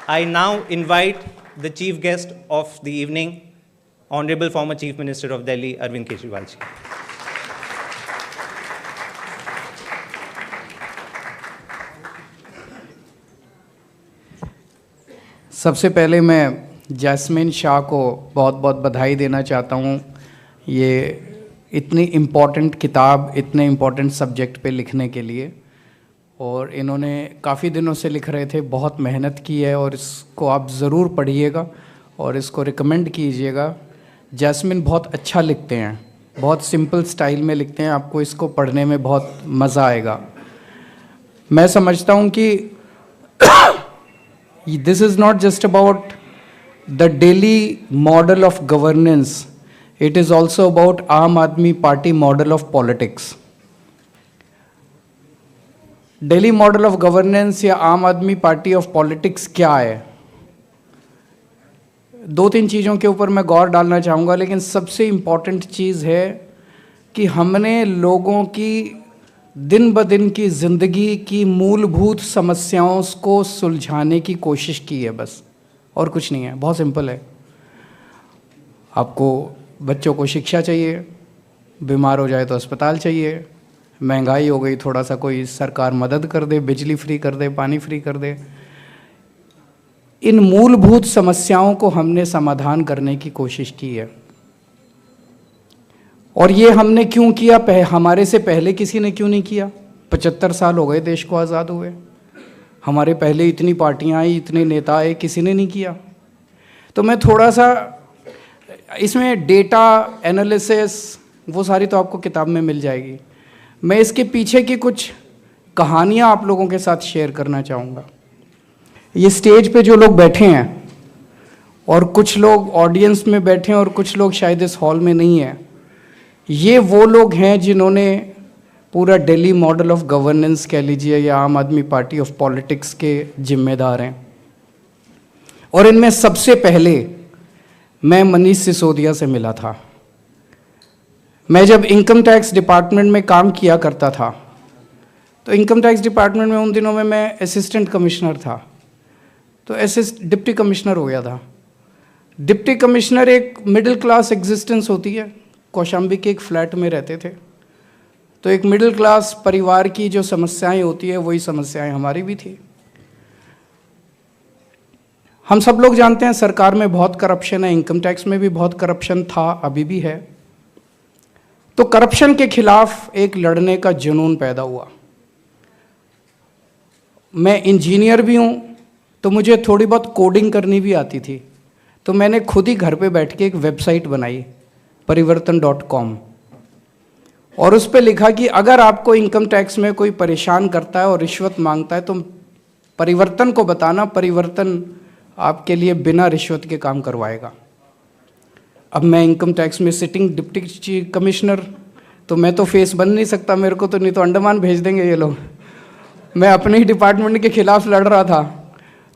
I now invite the chief guest of the evening, Honorable former Chief Minister of Delhi, Arvind Kejriwal ji. सबसे पहले मैं jasmine Shah को बहुत बहुत बधाई देना चाहता हूँ। ये इतनी इम्पॉर्टेंट किताब इतने इम्पॉर्टेंट सब्जेक्ट पे लिखने के लिए, और इन्होंने काफ़ी दिनों से लिख रहे थे, बहुत मेहनत की है, और इसको आप ज़रूर पढ़िएगा और इसको रिकमेंड कीजिएगा। जैस्मिन बहुत अच्छा लिखते हैं, बहुत सिंपल स्टाइल में लिखते हैं, आपको इसको पढ़ने में बहुत मज़ा आएगा। मैं समझता हूँ कि this is not just about the Delhi model of governance, it is also about Aam Aadmi Party model of politics. Delhi model of governance या आम आदमी पार्टी ऑफ पॉलिटिक्स क्या है? दो तीन चीज़ों के ऊपर मैं गौर डालना चाहूँगा, लेकिन सबसे इम्पॉर्टेंट चीज़ है कि हमने लोगों की दिन ब दिन की ज़िंदगी की मूलभूत समस्याओं को सुलझाने की कोशिश की है, बस, और कुछ नहीं है। बहुत सिंपल है। आपको बच्चों को शिक्षा चाहिए, बीमार हो जाए तो अस्पताल चाहिए, महंगाई हो गई थोड़ा सा कोई सरकार मदद कर दे, बिजली फ्री कर दे, पानी फ्री कर दे। इन मूलभूत समस्याओं को हमने समाधान करने की कोशिश की है, और ये हमने क्यों किया? हमारे से पहले किसी ने क्यों नहीं किया? 75 साल हो गए देश को आज़ाद हुए, हमारे पहले इतनी पार्टियां आई, इतने नेता आए, किसी ने नहीं किया। तो मैं थोड़ा सा इसमें डेटा एनालिसिस वो सारी तो आपको किताब में मिल जाएगी, मैं इसके पीछे की कुछ कहानियां आप लोगों के साथ शेयर करना चाहूँगा। ये स्टेज पे जो लोग बैठे हैं, और कुछ लोग ऑडियंस में बैठे हैं और कुछ लोग शायद इस हॉल में नहीं हैं, ये वो लोग हैं जिन्होंने पूरा दिल्ली मॉडल ऑफ गवर्नेंस कह लीजिए या आम आदमी पार्टी ऑफ पॉलिटिक्स के जिम्मेदार हैं। और इनमें सबसे पहले मैं मनीष सिसोदिया से मिला था। मैं जब इनकम टैक्स डिपार्टमेंट में काम किया करता था, तो इनकम टैक्स डिपार्टमेंट में उन दिनों में मैं असिस्टेंट कमिश्नर था, तो डिप्टी कमिश्नर हो गया था। डिप्टी कमिश्नर एक मिडिल क्लास एग्जिस्टेंस होती है। कौशाम्बी के एक फ्लैट में रहते थे, तो एक मिडिल क्लास परिवार की जो समस्याएं होती है वही समस्याएं हमारी भी थी। हम सब लोग जानते हैं सरकार में बहुत करप्शन है, इनकम टैक्स में भी बहुत करप्शन था, अभी भी है। तो करप्शन के खिलाफ एक लड़ने का जुनून पैदा हुआ। मैं इंजीनियर भी हूँ, तो मुझे थोड़ी बहुत कोडिंग करनी भी आती थी, तो मैंने खुद ही घर पे बैठ के एक वेबसाइट बनाई, परिवर्तन.com, और उस पर लिखा कि अगर आपको इनकम टैक्स में कोई परेशान करता है और रिश्वत मांगता है तो परिवर्तन को बताना, परिवर्तन आपके लिए बिना रिश्वत के काम करवाएगा। अब मैं इनकम टैक्स में सिटिंग डिप्टी कमिश्नर, तो मैं तो फेस बन नहीं सकता मेरे को, तो नहीं तो अंडमान भेज देंगे ये लोग। मैं अपने ही डिपार्टमेंट के खिलाफ लड़ रहा था,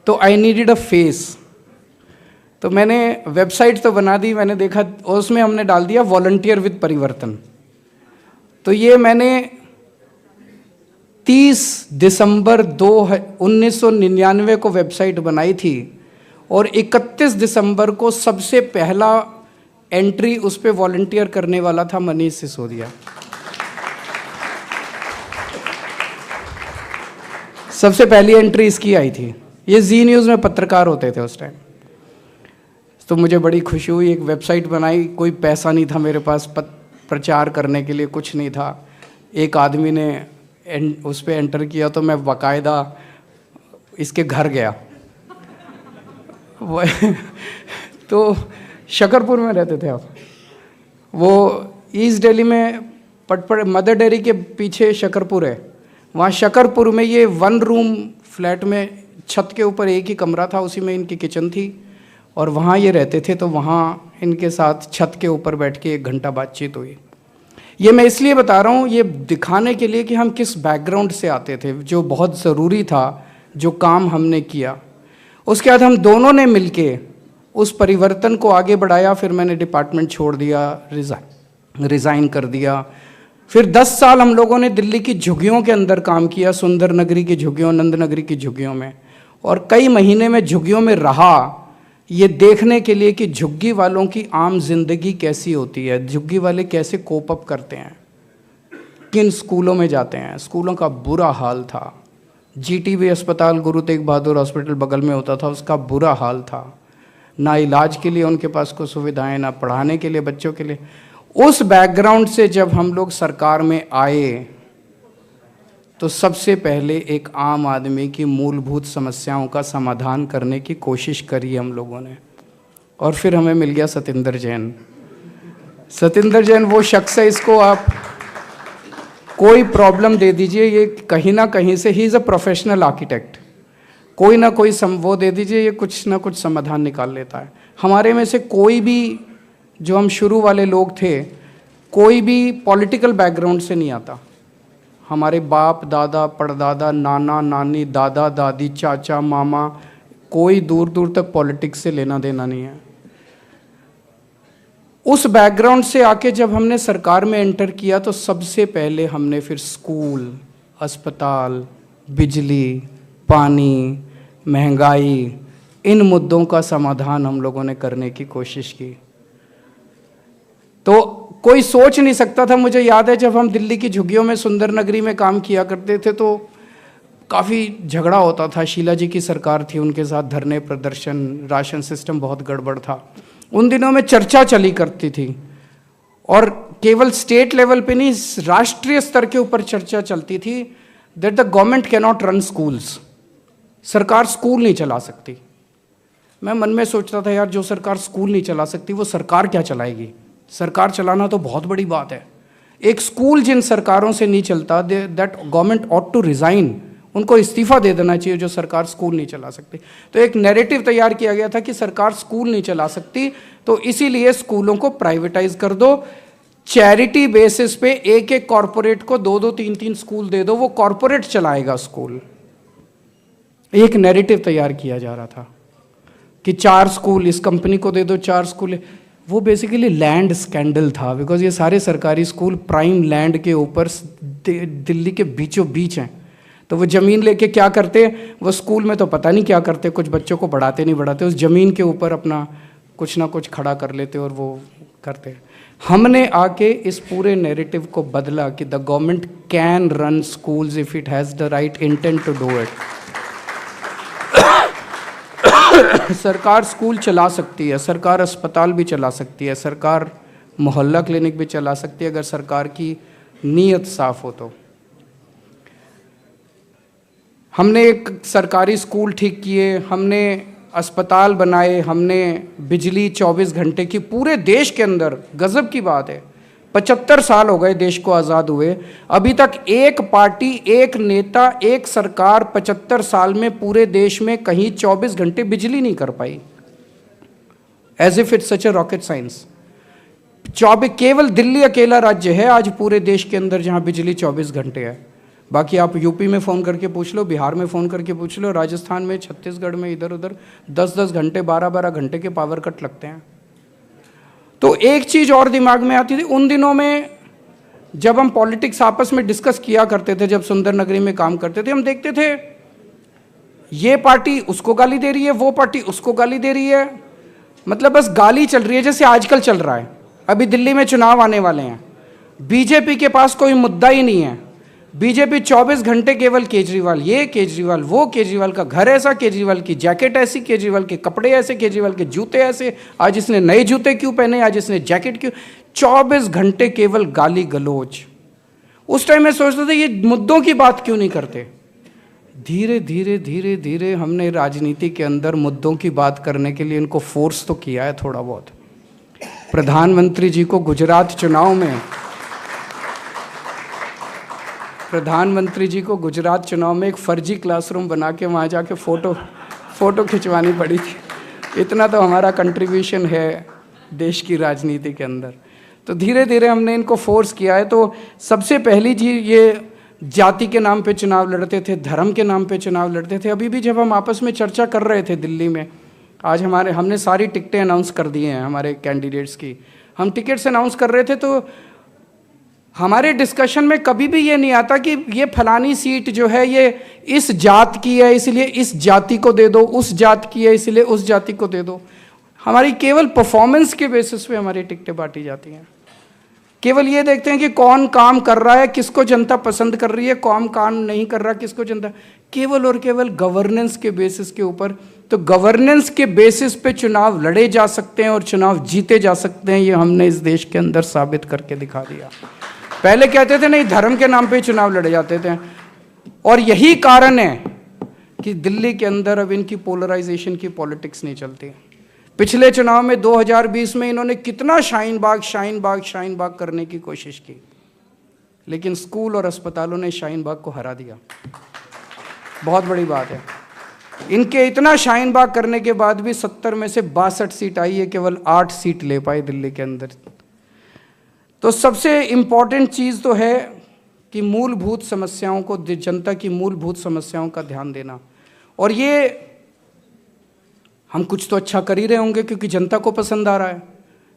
तो आई नीडेड अ फेस। तो मैंने वेबसाइट तो बना दी, मैंने देखा, और उसमें हमने डाल दिया वॉलंटियर विद परिवर्तन। तो ये मैंने 30 दिसंबर 1999 को वेबसाइट बनाई थी, और 31 दिसंबर को सबसे पहला एंट्री उस पर वॉलंटियर करने वाला था मनीष सिसोदिया। सबसे पहली एंट्री इसकी आई थी। ये जी न्यूज़ में पत्रकार होते थे उस टाइम। तो मुझे बड़ी खुशी हुई, एक वेबसाइट बनाई, कोई पैसा नहीं था मेरे पास प्रचार करने के लिए, कुछ नहीं था। एक आदमी ने उस पर एंटर किया, तो मैं बाकायदा इसके घर गया। तो शकरपुर में रहते थे आप, वो ईस्ट दिल्ली में पटपड़ मदर डेयरी के पीछे शकरपुर है, वहाँ शकरपुर में ये 1 रूम फ्लैट में छत के ऊपर एक ही कमरा था, उसी में इनकी किचन थी, और वहाँ ये रहते थे। तो वहाँ इनके साथ छत के ऊपर बैठ के 1 घंटा बातचीत हुई। ये मैं इसलिए बता रहा हूँ, ये दिखाने के लिए कि हम किस बैकग्राउंड से आते थे, जो बहुत ज़रूरी था, जो काम हमने किया। उसके बाद हम दोनों ने मिलके उस परिवर्तन को आगे बढ़ाया। फिर मैंने डिपार्टमेंट छोड़ दिया, रिज़ाइन कर दिया। फिर 10 साल हम लोगों ने दिल्ली की झुग्गियों के अंदर काम किया, सुंदर नगरी की झुग्गियों, नंद नगरी की झुग्गियों में। और कई महीने में झुग्गियों में रहा ये देखने के लिए कि झुग्गी वालों की आम जिंदगी कैसी होती है, झुग्गी वाले कैसे कोप अप करते हैं, किन स्कूलों में जाते हैं। स्कूलों का बुरा हाल था। जीटीबी अस्पताल गुरु तेग बहादुर हॉस्पिटल बगल में होता था, उसका बुरा हाल था। ना इलाज के लिए उनके पास कोई सुविधाएं, ना पढ़ाने के लिए बच्चों के लिए। उस बैकग्राउंड से जब हम लोग सरकार में आए तो सबसे पहले एक आम आदमी की मूलभूत समस्याओं का समाधान करने की कोशिश करी हम लोगों ने। और फिर हमें मिल गया सतिंदर जैन। सतिंदर जैन वो शख्स है, इसको आप कोई प्रॉब्लम दे दीजिए, ये कहीं ना कहीं से, he is a professional architect, कोई ना कोई वो दे दीजिए, ये कुछ ना कुछ समाधान निकाल लेता है। हमारे में से कोई भी, जो हम शुरू वाले लोग थे, कोई भी पॉलिटिकल बैकग्राउंड से नहीं आता। हमारे बाप दादा परदादा नाना नानी दादा दादी चाचा मामा, कोई दूर दूर तक पॉलिटिक्स से लेना देना नहीं है। उस बैकग्राउंड से आके जब हमने सरकार में एंटर किया तो सबसे पहले हमने फिर स्कूल, अस्पताल, बिजली, पानी, महंगाई, इन मुद्दों का समाधान हम लोगों ने करने की कोशिश की। तो कोई सोच नहीं सकता था। मुझे याद है जब हम दिल्ली की झुग्गियों में सुंदर नगरी में काम किया करते थे तो काफ़ी झगड़ा होता था। शीला जी की सरकार थी, उनके साथ धरने प्रदर्शन, राशन सिस्टम बहुत गड़बड़ था। उन दिनों में चर्चा चली करती थी, और केवल स्टेट लेवल पे नहीं, राष्ट्रीय स्तर के ऊपर चर्चा चलती थी that the government can not run schools. सरकार स्कूल नहीं चला सकती। मैं मन में सोचता था, यार जो सरकार स्कूल नहीं चला सकती वो सरकार क्या चलाएगी। सरकार चलाना तो बहुत बड़ी बात है। एक स्कूल जिन सरकारों से नहीं चलता, that government ought to resign, उनको इस्तीफा दे देना चाहिए जो सरकार स्कूल नहीं चला सकती। तो एक नैरेटिव तैयार किया गया था कि सरकार स्कूल नहीं चला सकती, तो इसीलिए स्कूलों को प्राइवेटाइज कर दो, चैरिटी बेसिस पे एक एक कॉरपोरेट को 2-2 3-3 स्कूल दे दो, वो कॉरपोरेट चलाएगा स्कूल। एक नैरेटिव तैयार किया जा रहा था कि 4 स्कूल इस कंपनी को दे दो, 4 स्कूल। वो बेसिकली लैंड स्कैंडल था, बिकॉज ये सारे सरकारी स्कूल प्राइम लैंड के ऊपर दिल्ली के बीचों बीच हैं। तो वो ज़मीन लेके क्या करते, वो स्कूल में तो पता नहीं क्या करते, कुछ बच्चों को पढ़ाते नहीं पढ़ाते, उस ज़मीन के ऊपर अपना कुछ ना कुछ खड़ा कर लेते और वो करते। हमने आके इस पूरे नैरेटिव को बदला कि the government can run schools if it has the right intent to do it. सरकार स्कूल चला सकती है, सरकार अस्पताल भी चला सकती है, सरकार मोहल्ला क्लिनिक भी चला सकती है, अगर सरकार की नीयत साफ हो तो। हमने एक सरकारी स्कूल ठीक किए, हमने अस्पताल बनाए, हमने बिजली 24 घंटे की पूरे देश के अंदर। गजब की बात है, 75 साल हो गए देश को आज़ाद हुए, अभी तक एक पार्टी, एक नेता, एक सरकार 75 साल में पूरे देश में कहीं 24 घंटे बिजली नहीं कर पाई। As if it's such a rocket science. 24, केवल दिल्ली अकेला राज्य है आज पूरे देश के अंदर जहां बिजली 24 घंटे है। बाकी आप यूपी में फ़ोन करके पूछ लो, बिहार में फ़ोन करके पूछ लो, राजस्थान में, छत्तीसगढ़ में, इधर उधर 10-10 घंटे, 12-12 घंटे के पावर कट लगते हैं। तो एक चीज़ और दिमाग में आती थी उन दिनों में, जब हम पॉलिटिक्स आपस में डिस्कस किया करते थे, जब सुंदर नगरी में काम करते थे, हम देखते थे ये पार्टी उसको गाली दे रही है, वो पार्टी उसको गाली दे रही है, मतलब बस गाली चल रही है, जैसे आजकल चल रहा है। अभी दिल्ली में चुनाव आने वाले हैं, बीजेपी के पास कोई मुद्दा ही नहीं है। बीजेपी 24 घंटे केवल केजरीवाल, ये केजरीवाल, वो केजरीवाल का घर ऐसा, केजरीवाल की जैकेट ऐसी, केजरीवाल के कपड़े ऐसे, केजरीवाल के जूते ऐसे, आज इसने नए जूते क्यों पहने, आज इसने जैकेट क्यों। 24 घंटे केवल गाली गलोच। उस टाइम मैं सोचता था ये मुद्दों की बात क्यों नहीं करते। धीरे धीरे धीरे धीरे हमने राजनीति के अंदर मुद्दों की बात करने के लिए इनको फोर्स तो किया है थोड़ा बहुत। प्रधानमंत्री जी को गुजरात चुनाव में एक फर्जी क्लासरूम बना के वहाँ जाके फ़ोटो खिंचवानी पड़ी थी। इतना तो हमारा कंट्रीब्यूशन है देश की राजनीति के अंदर। तो धीरे धीरे हमने इनको फोर्स किया है। तो सबसे पहली चीज़, ये जाति के नाम पे चुनाव लड़ते थे, धर्म के नाम पे चुनाव लड़ते थे। अभी भी जब हम आपस में चर्चा कर रहे थे दिल्ली में, आज हमने सारी टिकटें अनाउंस कर दी हैं हमारे कैंडिडेट्स की। हम टिकट्स अनाउंस कर रहे थे तो हमारे डिस्कशन में कभी भी ये नहीं आता कि ये फलानी सीट जो है ये इस जात की है इसलिए इस जाति को दे दो, उस जात की है इसलिए उस जाति को दे दो। हमारी केवल परफॉर्मेंस के बेसिस पे हमारी टिकटें बांटी जाती हैं। केवल ये देखते हैं कि कौन काम कर रहा है, किसको जनता पसंद कर रही है, कौन काम नहीं कर रहा, किसको जनता, केवल और केवल गवर्नेंस के बेसिस के ऊपर। तो गवर्नेंस के बेसिस पे चुनाव लड़े जा सकते हैं और चुनाव जीते जा सकते हैं, ये हमने इस देश के अंदर साबित करके दिखा दिया। पहले कहते थे नहीं, धर्म के नाम पे चुनाव लड़े जाते थे, और यही कारण है कि दिल्ली के अंदर अब इनकी पोलराइजेशन की पॉलिटिक्स नहीं चलती। पिछले चुनाव में 2020 में इन्होंने कितना शाहीन बाग करने की कोशिश की, लेकिन स्कूल और अस्पतालों ने शाहीन बाग को हरा दिया। बहुत बड़ी बात है। इनके इतना शाहीन बाग करने के बाद भी 70 में से 62 सीट आई है, केवल 8 सीट ले पाए दिल्ली के अंदर। तो सबसे इम्पॉर्टेंट चीज़ तो है कि मूलभूत समस्याओं को, जनता की मूलभूत समस्याओं का ध्यान देना। और ये हम कुछ तो अच्छा कर ही रहे होंगे क्योंकि जनता को पसंद आ रहा है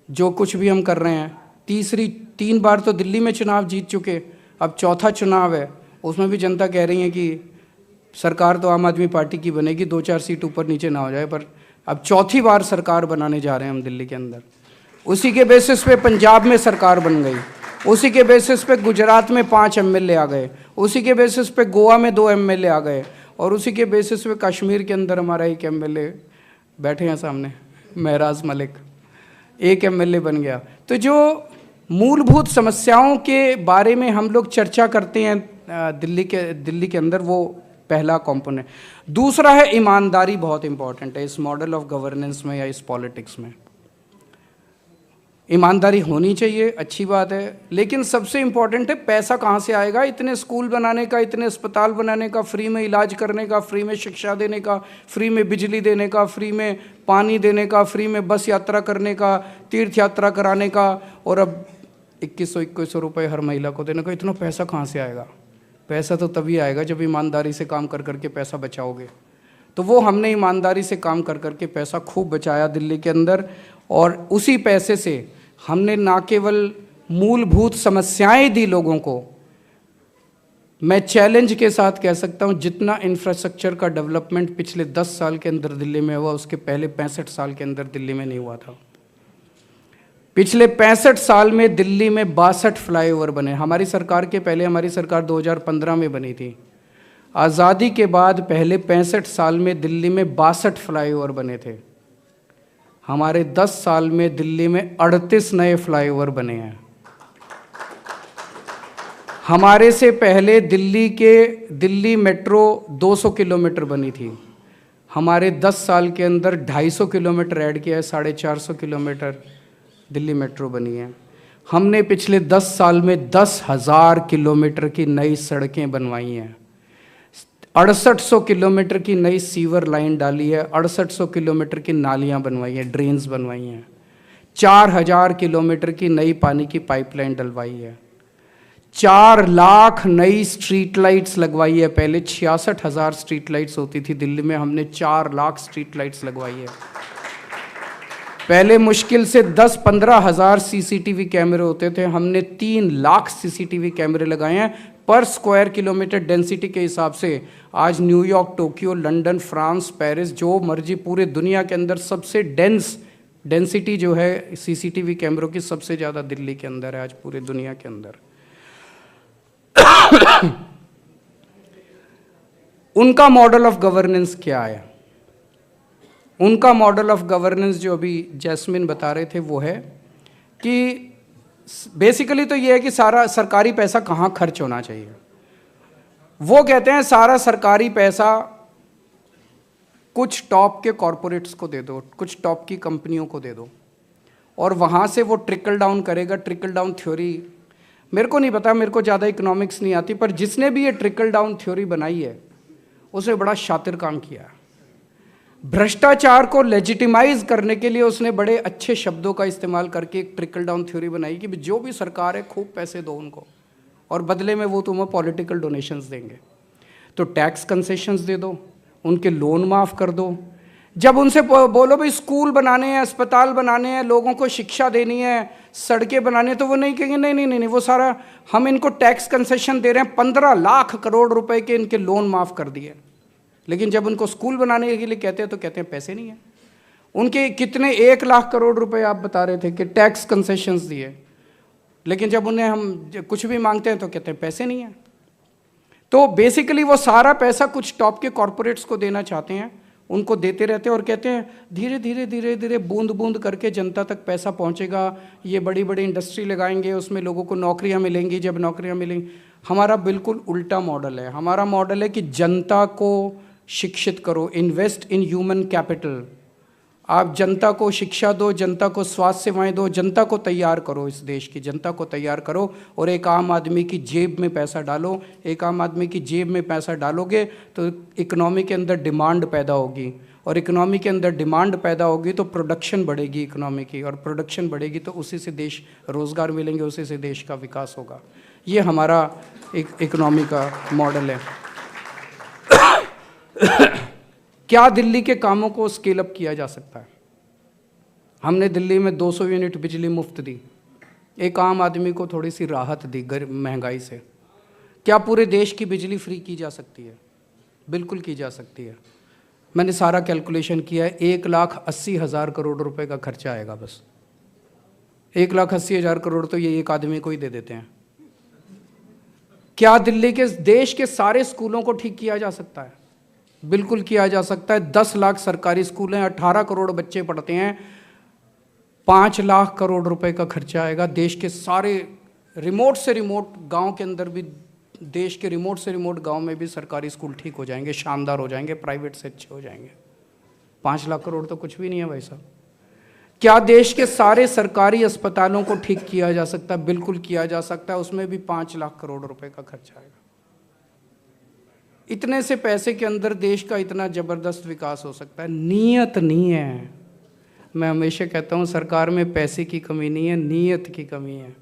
जो कुछ भी हम कर रहे हैं। 3 बार तो दिल्ली में चुनाव जीत चुके, अब चौथा चुनाव है, उसमें भी जनता कह रही है कि सरकार तो आम आदमी पार्टी की बनेगी, 2-4 सीट ऊपर नीचे ना हो जाए, पर अब चौथी बार सरकार बनाने जा रहे हैं हम दिल्ली के अंदर। उसी के बेसिस पे पंजाब में सरकार बन गई, उसी के बेसिस पे गुजरात में 5 एमएलए आ गए, उसी के बेसिस पे गोवा में 2 एमएलए आ गए, और उसी के बेसिस पे कश्मीर के अंदर हमारा 1 एमएलए बैठे हैं सामने, महराज मलिक, 1 एमएलए बन गया। तो जो मूलभूत समस्याओं के बारे में हम लोग चर्चा करते हैं दिल्ली के अंदर, वो पहला कॉम्पोनेंट। दूसरा है ईमानदारी, बहुत इंपॉर्टेंट है इस मॉडल ऑफ गवर्नेंस में या इस पॉलिटिक्स में। ईमानदारी होनी चाहिए, अच्छी बात है, लेकिन सबसे इम्पॉर्टेंट है पैसा कहाँ से आएगा। इतने स्कूल बनाने का, इतने अस्पताल बनाने का, फ्री में इलाज करने का, फ्री में शिक्षा देने का, फ्री में बिजली देने का, फ्री में पानी देने का, फ्री में बस यात्रा करने का, तीर्थ यात्रा कराने का, और अब 2100 रुपये हर महिला को देने का। इतना पैसा कहाँ से आएगा? पैसा तो तभी आएगा जब ईमानदारी से काम कर करके पैसा बचाओगे। तो वो हमने ईमानदारी से काम कर करके पैसा खूब बचाया दिल्ली के अंदर, और उसी पैसे से हमने ना केवल मूलभूत समस्याएं दी लोगों को, मैं चैलेंज के साथ कह सकता हूं जितना इंफ्रास्ट्रक्चर का डेवलपमेंट पिछले 10 साल के अंदर दिल्ली में हुआ, उसके पहले 65 साल के अंदर दिल्ली में नहीं हुआ था। पिछले 65 साल में दिल्ली में 62 फ्लाईओवर बने। हमारी सरकार के पहले, हमारी सरकार 2015 में बनी थी। आज़ादी के बाद पहले 65 साल में दिल्ली में 62 फ्लाईओवर बने थे। हमारे 10 साल में दिल्ली में 38 नए फ्लाईओवर बने हैं। हमारे से पहले दिल्ली मेट्रो 200 किलोमीटर बनी थी। हमारे 10 साल के अंदर 250 किलोमीटर ऐड किया है, 450 किलोमीटर दिल्ली मेट्रो बनी है। हमने पिछले 10 साल में 10,000 किलोमीटर की नई सड़कें बनवाई हैं, 6800 किलोमीटर की नई सीवर लाइन डाली है, 6800 किलोमीटर की नालियां बनवाई हैं, ड्रेन्स बनवाई हैं, 4000 किलोमीटर की नई पानी की पाइपलाइन डलवाई है, 4 लाख नई स्ट्रीट लाइट्स लगवाई है। पहले 66,000 स्ट्रीट लाइट्स होती थी दिल्ली में, हमने 4 लाख स्ट्रीट लाइट्स लगवाई है। पहले मुश्किल से 10-15 हज़ार सीसीटीवी कैमरे होते थे, हमने 3 लाख सीसीटीवी कैमरे लगाए हैं। पर स्क्वायर किलोमीटर डेंसिटी के हिसाब से आज New York, Tokyo, London, France, Paris, जो मर्जी पूरे दुनिया के अंदर सबसे डेंसिटी जो है सीसीटीवी कैमरों की सबसे ज़्यादा दिल्ली के अंदर है आज पूरे दुनिया के अंदर। उनका मॉडल ऑफ गवर्नेंस क्या है? उनका मॉडल ऑफ गवर्नेंस जो अभी जैस्मिन बता रहे थे वो है कि बेसिकली तो ये है कि सारा सरकारी पैसा कहाँ खर्च होना चाहिए। वो कहते हैं सारा सरकारी पैसा कुछ टॉप के कॉरपोरेट्स को दे दो, कुछ टॉप की कंपनियों को दे दो, और वहाँ से वो ट्रिकल डाउन करेगा। ट्रिकल डाउन थ्योरी मेरे को नहीं पता, मेरे को ज़्यादा इकोनॉमिक्स नहीं आती, पर जिसने भी ये ट्रिकल डाउन थ्योरी बनाई है उसने बड़ा शातिर काम किया है। भ्रष्टाचार को लेजिटिमाइज करने के लिए उसने बड़े अच्छे शब्दों का इस्तेमाल करके एक ट्रिकल डाउन थ्योरी बनाई कि जो भी सरकार है खूब पैसे दो उनको, और बदले में वो तुम्हें पॉलिटिकल डोनेशंस देंगे। तो टैक्स कंसेशंस दे दो, उनके लोन माफ़ कर दो, जब उनसे बोलो भाई स्कूल बनाने हैं, अस्पताल बनाने हैं, लोगों को शिक्षा देनी है, सड़कें बनानी है, तो वो नहीं कहेंगे नहीं नहीं नहीं नहीं, वो सारा हम इनको टैक्स कंसेशन दे रहे हैं, 15 लाख करोड़ रुपए के इनके लोन माफ़ कर दिए। लेकिन जब उनको स्कूल बनाने के लिए कहते हैं तो कहते हैं पैसे नहीं है। उनके कितने 1 लाख करोड़ रुपए आप बता रहे थे कि टैक्स कंसेशंस दिए, लेकिन जब उन्हें हम कुछ भी मांगते हैं तो कहते हैं पैसे नहीं है। तो बेसिकली वो सारा पैसा कुछ टॉप के कॉरपोरेट्स को देना चाहते हैं, उनको देते रहते हैं और कहते हैं धीरे धीरे धीरे धीरे बूंद बूंद करके जनता तक पैसा पहुंचेगा, ये बड़ी बड़ी इंडस्ट्री लगाएंगे, उसमें लोगों को नौकरियां मिलेंगी, जब नौकरियां मिलेंगी। हमारा बिल्कुल उल्टा मॉडल है। हमारा मॉडल है कि जनता को शिक्षित करो, इन्वेस्ट इन ह्यूमन कैपिटल। आप जनता को शिक्षा दो, जनता को स्वास्थ्य सेवाएं दो, जनता को तैयार करो, इस देश की जनता को तैयार करो और एक आम आदमी की जेब में पैसा डालो। एक आम आदमी की जेब में पैसा डालोगे तो इकोनॉमी के अंदर डिमांड पैदा होगी, और इकोनॉमी के अंदर डिमांड पैदा होगी तो प्रोडक्शन बढ़ेगी इकोनॉमी की, और प्रोडक्शन बढ़ेगी तो उसी से देश रोज़गार मिलेंगे, उसी से देश का विकास होगा। ये हमारा एक इकोनॉमी का मॉडल है। क्या दिल्ली के कामों को स्केल अप किया जा सकता है? हमने दिल्ली में 200 यूनिट बिजली मुफ्त दी, एक आम आदमी को थोड़ी सी राहत दी महंगाई से। क्या पूरे देश की बिजली फ्री की जा सकती है? बिल्कुल की जा सकती है। मैंने सारा कैलकुलेशन किया है, 1,80,000 करोड़ रुपए का खर्चा आएगा बस। 1,80,000 करोड़ तो ये एक आदमी को ही दे देते हैं। क्या दिल्ली के देश के सारे स्कूलों को ठीक किया जा सकता है? बिल्कुल किया जा सकता है। 10 लाख सरकारी स्कूल हैं, 18 करोड़ बच्चे पढ़ते हैं, 5 लाख करोड़ रुपए का खर्चा आएगा। देश के सारे रिमोट से रिमोट गांव के अंदर भी, देश के रिमोट से रिमोट गांव में भी सरकारी स्कूल ठीक हो जाएंगे, शानदार हो जाएंगे, प्राइवेट से अच्छे हो जाएंगे। 5 लाख करोड़ तो कुछ भी नहीं है भाई साहब। क्या देश के सारे सरकारी अस्पतालों को ठीक किया जा सकता है? बिल्कुल किया जा सकता है, उसमें भी 5 लाख करोड़ रुपए का खर्चा आएगा। इतने से पैसे के अंदर देश का इतना ज़बरदस्त विकास हो सकता है। नीयत नहीं है। मैं हमेशा कहता हूँ सरकार में पैसे की कमी नहीं है, नीयत की कमी है।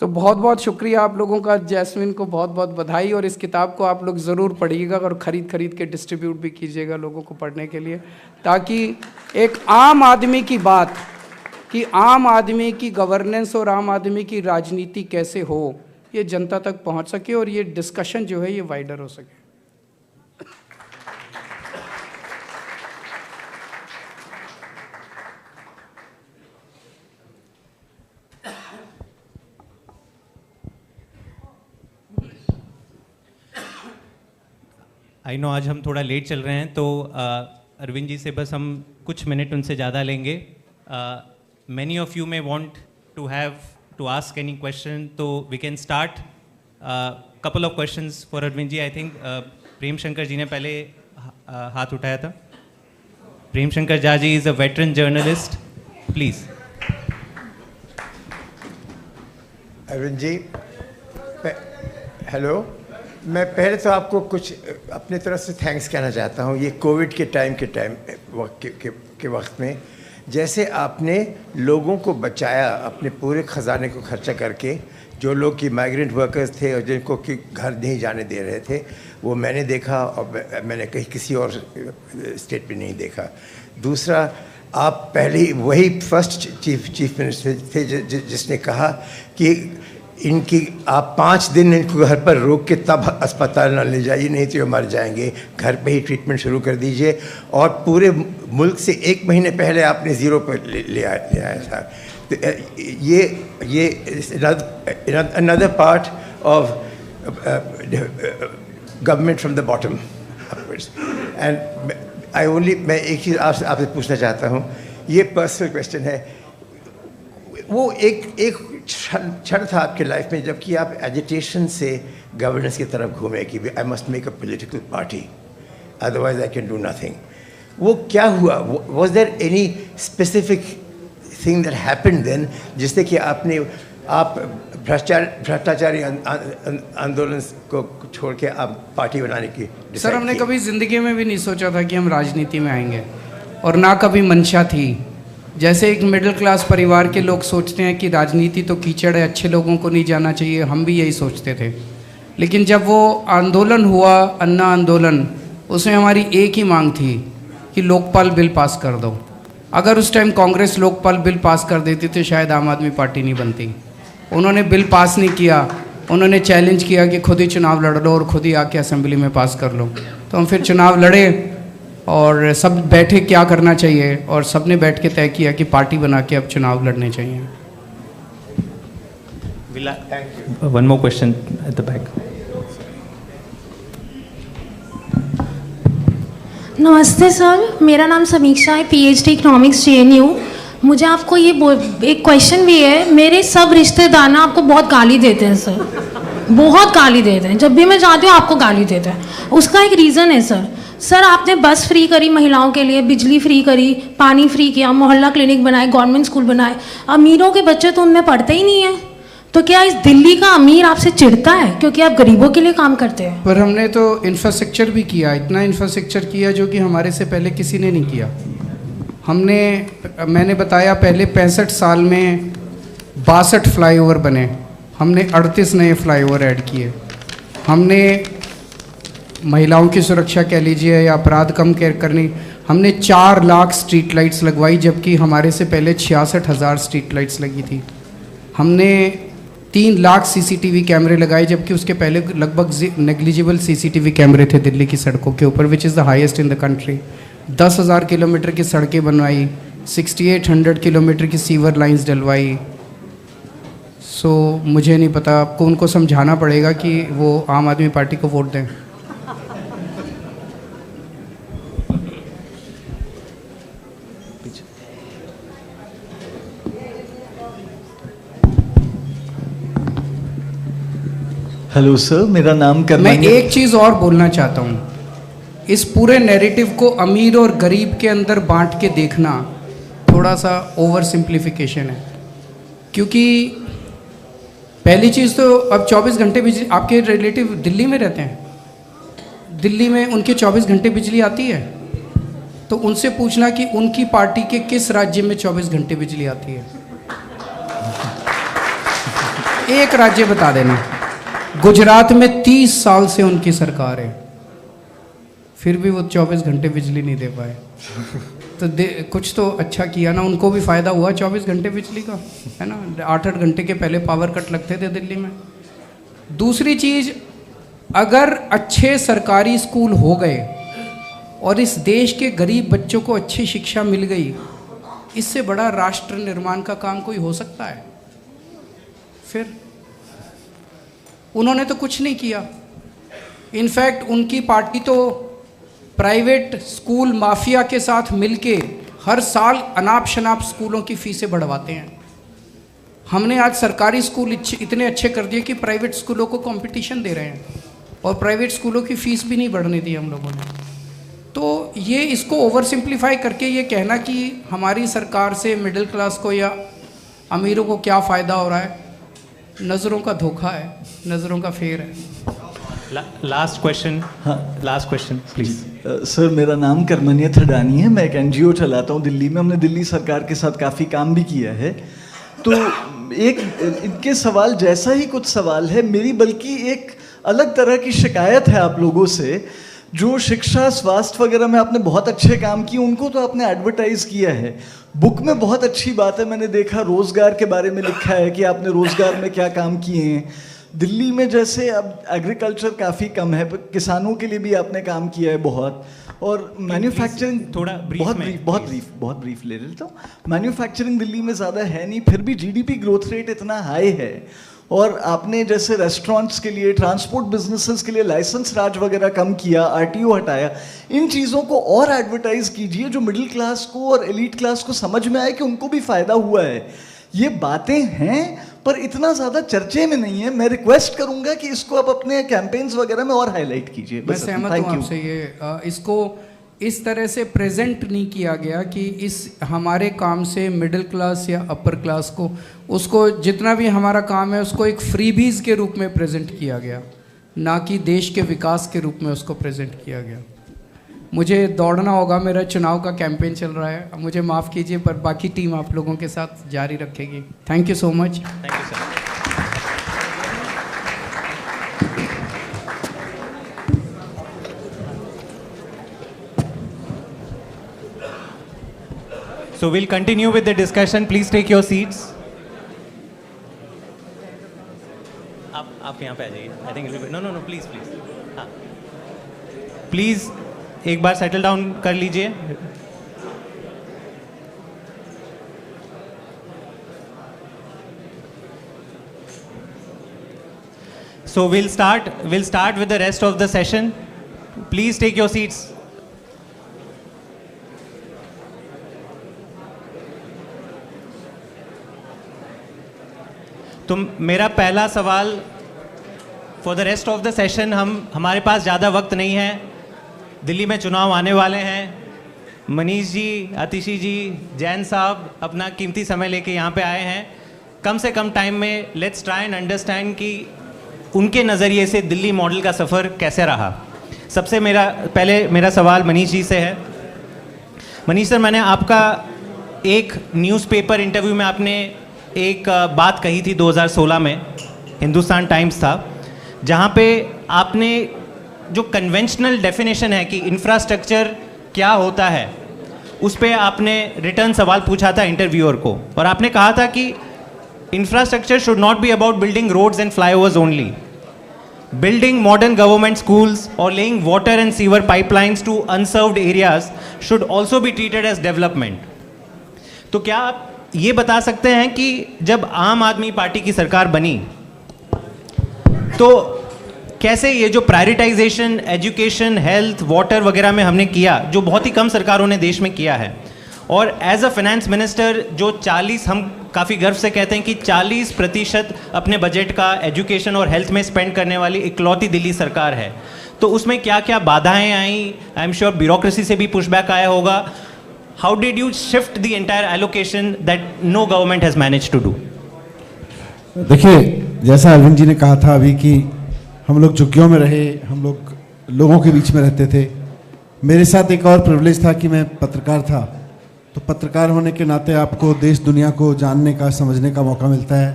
तो बहुत बहुत शुक्रिया आप लोगों का। जैस्मिन को बहुत बहुत बधाई, और इस किताब को आप लोग ज़रूर पढ़िएगा और ख़रीद के डिस्ट्रीब्यूट भी कीजिएगा लोगों को पढ़ने के लिए, ताकि एक आम आदमी की बात, कि आम आदमी की गवर्नेंस और आम आदमी की राजनीति कैसे हो, ये जनता तक पहुंच सके और ये डिस्कशन जो है ये वाइडर हो सके। आई नो आज हम थोड़ा लेट चल रहे हैं, तो अरविंद जी से बस हम कुछ मिनट उनसे ज़्यादा लेंगे। Many of you may want to have to ask any question, so we can start. Couple of questions for Arvind ji. I think Prem Shankar ji ने पहले हाथ उठाया था. Prem Shankar Jha ji is a veteran journalist. Please. Arvind ji, hello. मैं पहले तो आपको कुछ अपनी तरफ से थैंक्स कहना चाहता हूँ। ये कोविड के वक्त में जैसे आपने लोगों को बचाया, अपने पूरे ख़जाने को खर्चा करके, जो लोग कि माइग्रेंट वर्कर्स थे और जिनको कि घर नहीं जाने दे रहे थे, वो मैंने देखा और मैंने कहीं किसी और स्टेट में नहीं देखा। दूसरा, आप पहले ही वही फर्स्ट चीफ मिनिस्टर थे जिसने कहा कि इनकी आप 5 दिन इनको घर पर रोक के तब अस्पताल ना ले जाइए, नहीं तो ये मर जाएंगे, घर पे ही ट्रीटमेंट शुरू कर दीजिए। और पूरे मुल्क से 1 महीने पहले आपने ज़ीरो पर ले आया था। तो ये another part of government from the bottom upwards. And मैं एक चीज़ आपसे पूछना चाहता हूँ, ये पर्सनल क्वेश्चन है। वो एक क्षण था आपके लाइफ में जबकि आप एजिटेशन से गवर्नेंस की तरफ घूमे कि I must make a political party, otherwise I can do nothing. वो क्या हुआ? Was there any specific thing that happened then जिससे कि आप भ्रष्टाचारी आंदोलन को छोड़ के आप पार्टी बनाने की? सर, हमने कभी ज़िंदगी में भी नहीं सोचा था कि हम राजनीति में आएंगे, और ना कभी मंशा थी। जैसे एक मिडिल क्लास परिवार के लोग सोचते हैं कि राजनीति तो कीचड़ है, अच्छे लोगों को नहीं जाना चाहिए, हम भी यही सोचते थे। लेकिन जब वो आंदोलन हुआ, अन्ना आंदोलन, उसमें हमारी एक ही मांग थी कि लोकपाल बिल पास कर दो। अगर उस time Congress Lokpal bill pass कर देती तो शायद आम आदमी पार्टी नहीं बनती। उन्होंने बिल पास नहीं किया, उन्होंने चैलेंज किया कि खुद ही चुनाव लड़ लो और खुद ही आके असेंबली में पास कर लो। तो हम फिर चुनाव लड़े और सब बैठे क्या करना चाहिए, और सब ने बैठ के तय किया कि पार्टी बना के अब चुनाव लड़ने चाहिए। One more question at the back. नमस्ते सर, मेरा नाम समीक्षा है, पीएचडी इकोनॉमिक्स जेएनयू। मुझे आपको ये एक क्वेश्चन भी है। मेरे सब रिश्तेदार ना आपको बहुत गाली देते हैं सर, बहुत गाली देते हैं। जब भी मैं जाती हूँ आपको गाली देते हैं। उसका एक रीज़न है सर। सर आपने बस फ्री करी महिलाओं के लिए, बिजली फ्री करी, पानी फ्री किया, मोहल्ला क्लिनिक बनाए, गवर्नमेंट स्कूल बनाए। अमीरों के बच्चे तो उनमें पढ़ते ही नहीं हैं। तो क्या इस दिल्ली का अमीर आपसे चिढ़ता है क्योंकि आप गरीबों के लिए काम करते हैं? पर हमने तो इंफ्रास्ट्रक्चर भी किया, इतना इंफ्रास्ट्रक्चर किया जो कि हमारे से पहले किसी ने नहीं किया। मैंने बताया पहले 65 साल में 62 फ्लाईओवर बने, हमने 38 नए फ्लाईओवर ऐड किए। हमने महिलाओं की सुरक्षा कह लीजिए या अपराध कम करनी, हमने 4 लाख स्ट्रीट लाइट्स लगवाई, जबकि हमारे से पहले 66,000 स्ट्रीट लाइट्स लगी थी। हमने 3 लाख सीसीटीवी कैमरे लगाए, जबकि उसके पहले लगभग नेग्लिजिबल सीसीटीवी कैमरे थे दिल्ली की सड़कों के ऊपर, which is the highest in the country. 10,000 kilometre की सड़कें बनवाई, 6800 किलोमीटर की सीवर लाइंस डलवाई। सो मुझे नहीं पता, आपको उनको समझाना पड़ेगा कि वो आम आदमी पार्टी को वोट दें। हेलो सर, मेरा नाम मैं एक चीज़ और बोलना चाहता हूँ। इस पूरे नैरेटिव को अमीर और गरीब के अंदर बांट के देखना थोड़ा सा ओवर सिंप्लीफिकेशन है। क्योंकि पहली चीज़ तो अब 24 घंटे बिजली, आपके रिलेटिव दिल्ली में रहते हैं, दिल्ली में उनके 24 घंटे बिजली आती है, तो उनसे पूछना कि उनकी पार्टी के किस राज्य में 24 घंटे बिजली आती है। एक राज्य बता देना। गुजरात में 30 साल से उनकी सरकार है, फिर भी वो 24 घंटे बिजली नहीं दे पाए। तो कुछ तो अच्छा किया ना, उनको भी फ़ायदा हुआ 24 घंटे बिजली का, है ना। 8-8 घंटे के पहले पावर कट लगते थे दिल्ली में। दूसरी चीज़, अगर अच्छे सरकारी स्कूल हो गए और इस देश के गरीब बच्चों को अच्छी शिक्षा मिल गई, इससे बड़ा राष्ट्र निर्माण का काम कोई हो सकता है? फिर उन्होंने तो कुछ नहीं किया। इनफैक्ट उनकी पार्टी तो प्राइवेट स्कूल माफिया के साथ मिलके हर साल अनाप शनाप स्कूलों की फीसें बढ़वाते हैं। हमने आज सरकारी स्कूल इतने अच्छे कर दिए कि प्राइवेट स्कूलों को कंपटीशन दे रहे हैं, और प्राइवेट स्कूलों की फ़ीस भी नहीं बढ़ने दी हम लोगों ने। तो ये इसको ओवर सिंप्लीफाई करके ये कहना कि हमारी सरकार से मिडिल क्लास को या अमीरों को क्या फ़ायदा हो रहा है, नज़रों का धोखा है, नज़रों का फेर है। Last question. हाँ, लास्ट क्वेश्चन प्लीज। सर, मेरा नाम करमनिया थडानी है, मैं एक एनजीओ चलाता हूँ दिल्ली में। हमने दिल्ली सरकार के साथ काफ़ी काम भी किया है। तो एक इनके सवाल जैसा ही कुछ सवाल है मेरी, बल्कि एक अलग तरह की शिकायत है आप लोगों से। जो शिक्षा, स्वास्थ्य वगैरह में आपने बहुत अच्छे काम किए, उनको तो आपने एडवर्टाइज किया है। बुक में बहुत अच्छी बात है, मैंने देखा रोज़गार के बारे में लिखा है कि आपने रोज़गार में क्या काम किए हैं। दिल्ली में जैसे अब एग्रीकल्चर काफ़ी कम है, किसानों के लिए भी आपने काम किया है बहुत। और मैन्युफैक्चरिंग थोड़ा बहुत ब्रीफ ले लेता हूँ। मैन्युफैक्चरिंग दिल्ली में ज़्यादा है नहीं, फिर भी जीडीपी ग्रोथ रेट इतना हाई है। और आपने जैसे रेस्टोरेंट्स के लिए, ट्रांसपोर्ट बिजनेसेस के लिए लाइसेंस राज वगैरह कम किया, आरटीओ हटाया। इन चीज़ों को और एडवर्टाइज कीजिए जो मिडिल क्लास को और एलीट क्लास को समझ में आए कि उनको भी फ़ायदा हुआ है। ये बातें हैं पर इतना ज़्यादा चर्चे में नहीं है। मैं रिक्वेस्ट करूंगा कि इसको आप अपने कैंपेन्स वगैरह में और हाईलाइट कीजिए। मैं सहमत हूँ आपसे। ये इसको इस तरह से प्रेजेंट नहीं किया गया कि इस हमारे काम से मिडिल क्लास या अपर क्लास को, उसको जितना भी हमारा काम है उसको एक फ्रीबीज के रूप में प्रेजेंट किया गया, ना कि देश के विकास के रूप में उसको प्रेजेंट किया गया। मुझे दौड़ना होगा, मेरा चुनाव का कैंपेन चल रहा है, मुझे माफ़ कीजिए, पर बाकी टीम आप लोगों के साथ जारी रखेगी। Thank you so much. Thank you sir. So we'll continue with the discussion. Please take your seats. आप यहाँ पे आ जाइए. I think no, please. हाँ. Please एक बार settle down कर लीजिए. So we'll start with the rest of the session. Please take your seats. तो मेरा पहला सवाल, for the rest of the session, हमारे पास ज़्यादा वक्त नहीं है. दिल्ली में चुनाव आने वाले हैं. मनीष जी, आतिशी जी, जैन साहब अपना कीमती समय लेके यहाँ पे आए हैं. कम से कम टाइम में लेट्स ट्राई एंड अंडरस्टैंड कि उनके नज़रिए से दिल्ली मॉडल का सफ़र कैसे रहा. सबसे मेरा सवाल मनीष जी से है. मनीष सर, मैंने आपका एक न्यूज़पेपर इंटरव्यू में आपने एक बात कही थी 2016 में, हिंदुस्तान टाइम्स था, जहाँ पे आपने जो कन्वेंशनल डेफिनेशन है कि इंफ्रास्ट्रक्चर क्या होता है, उस पे आपने रिटर्न सवाल पूछा था इंटरव्यूअर को, और आपने कहा था कि infrastructure should not be about building roads and flyovers only. Building modern government schools or laying water and sewer pipelines to unserved areas should also be treated as development. तो क्या आप ये बता सकते हैं कि जब आम आदमी पार्टी की सरकार बनी तो कैसे ये जो प्रायोरिटाइजेशन एजुकेशन, हेल्थ, वाटर वगैरह में हमने किया, जो बहुत ही कम सरकारों ने देश में किया है, और एज अ फाइनेंस मिनिस्टर जो 40, हम काफ़ी गर्व से कहते हैं कि 40% अपने बजट का एजुकेशन और हेल्थ में स्पेंड करने वाली इकलौती दिल्ली सरकार है, तो उसमें क्या क्या बाधाएं आई? आई एम श्योर ब्यूरोक्रेसी से भी पुशबैक आया होगा. How did you shift the entire allocation that no government has manage to do? देखिए, जैसा अरविंद जी ने कहा था अभी कि हम लोग झुग्गियों में रहे, हम लोग लोगों के बीच में रहते थे. मेरे साथ एक और प्रिविलेज था कि मैं पत्रकार था. तो पत्रकार होने के नाते आपको देश दुनिया को जानने का, समझने का मौका मिलता है,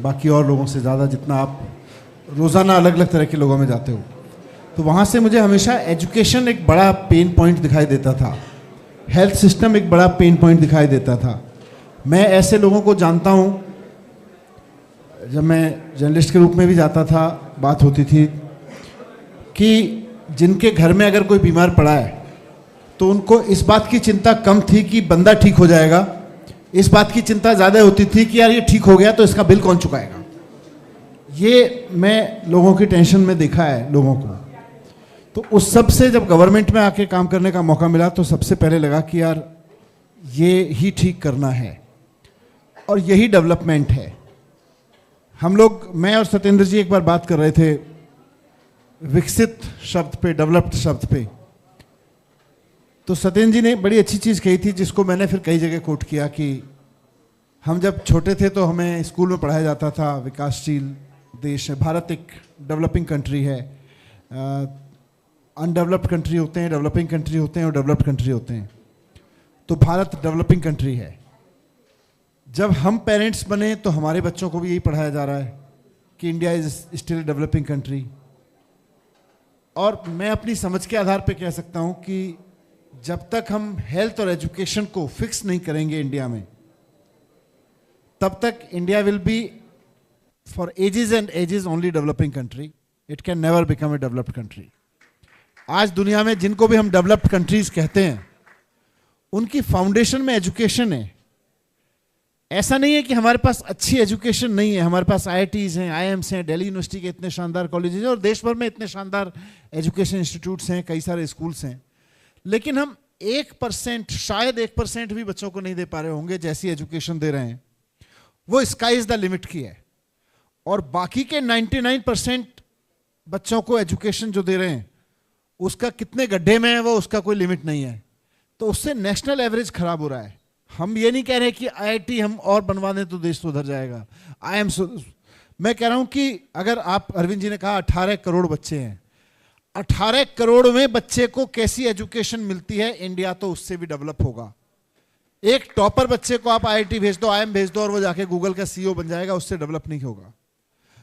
बाकी और लोगों से ज़्यादा, जितना आप रोज़ाना अलग अलग तरह के लोगों में जाते हो. तो वहाँ से मुझे हमेशा एजुकेशन एक बड़ा पेन पॉइंट दिखाई देता था, हेल्थ सिस्टम एक बड़ा पेन पॉइंट दिखाई देता था. मैं ऐसे लोगों को जानता हूँ, जब मैं जर्नलिस्ट के रूप में भी जाता था, बात होती थी कि जिनके घर में अगर कोई बीमार पड़ा है तो उनको इस बात की चिंता कम थी कि बंदा ठीक हो जाएगा, इस बात की चिंता ज़्यादा होती थी कि यार ये ठीक हो गया तो इसका बिल कौन चुकाएगा. ये मैं लोगों की टेंशन में देखा है लोगों को. तो उस सब से जब गवर्नमेंट में आके काम करने का मौका मिला तो सबसे पहले लगा कि यार ये ही ठीक करना है और यही डेवलपमेंट है. हम लोग, मैं और सत्येंद्र जी एक बार बात कर रहे थे विकसित शब्द पे, डेवलप्ड शब्द पे. तो सत्येंद्र जी ने बड़ी अच्छी चीज़ कही थी, जिसको मैंने फिर कई जगह कोट किया कि हम जब छोटे थे तो हमें स्कूल में पढ़ाया जाता था विकासशील देश है, भारत एक डेवलपिंग कंट्री है. अनडेवलप्ड कंट्री होते हैं, डेवलपिंग कंट्री होते हैं और डेवलप्ड कंट्री होते हैं. तो भारत डेवलपिंग कंट्री है. जब हम पेरेंट्स बने तो हमारे बच्चों को भी यही पढ़ाया जा रहा है कि India is still developing country. और मैं अपनी समझ के आधार पे कह सकता हूँ कि जब तक हम हेल्थ और एजुकेशन को फिक्स नहीं करेंगे इंडिया में, तब तक India will be for ages and ages only developing country. It can never become a developed country. आज दुनिया में जिनको भी हम डेवलप्ड कंट्रीज कहते हैं, उनकी फाउंडेशन में एजुकेशन है. ऐसा नहीं है कि हमारे पास अच्छी एजुकेशन नहीं है. हमारे पास IITs हैं, IIMs हैं, दिल्ली यूनिवर्सिटी के इतने शानदार कॉलेजेस हैं और देश भर में इतने शानदार एजुकेशन इंस्टीट्यूट्स हैं, कई सारे स्कूल्स हैं. लेकिन हम 1%, शायद 1% भी बच्चों को नहीं दे पा रहे होंगे जैसी एजुकेशन दे रहे हैं. वो स्काई इज द लिमिट की है. और बाकी के 99% बच्चों को एजुकेशन जो दे रहे हैं, उसका कितने गड्ढे में है वो, उसका कोई लिमिट नहीं है. तो उससे नेशनल एवरेज खराब हो रहा है. हम ये नहीं कह रहे कि IIT हम और बनवा दें तो देश सुधर जाएगा. मैं कह रहा हूं कि अगर आप, अरविंद जी ने कहा 18 करोड़ बच्चे हैं, 18 करोड़ में बच्चे को कैसी एजुकेशन मिलती है, इंडिया तो उससे भी डेवलप होगा. एक टॉपर बच्चे को आप IIT भेज दो, IIM भेज दो और वो जाके गूगल का CEO बन जाएगा, उससे डेवलप नहीं होगा.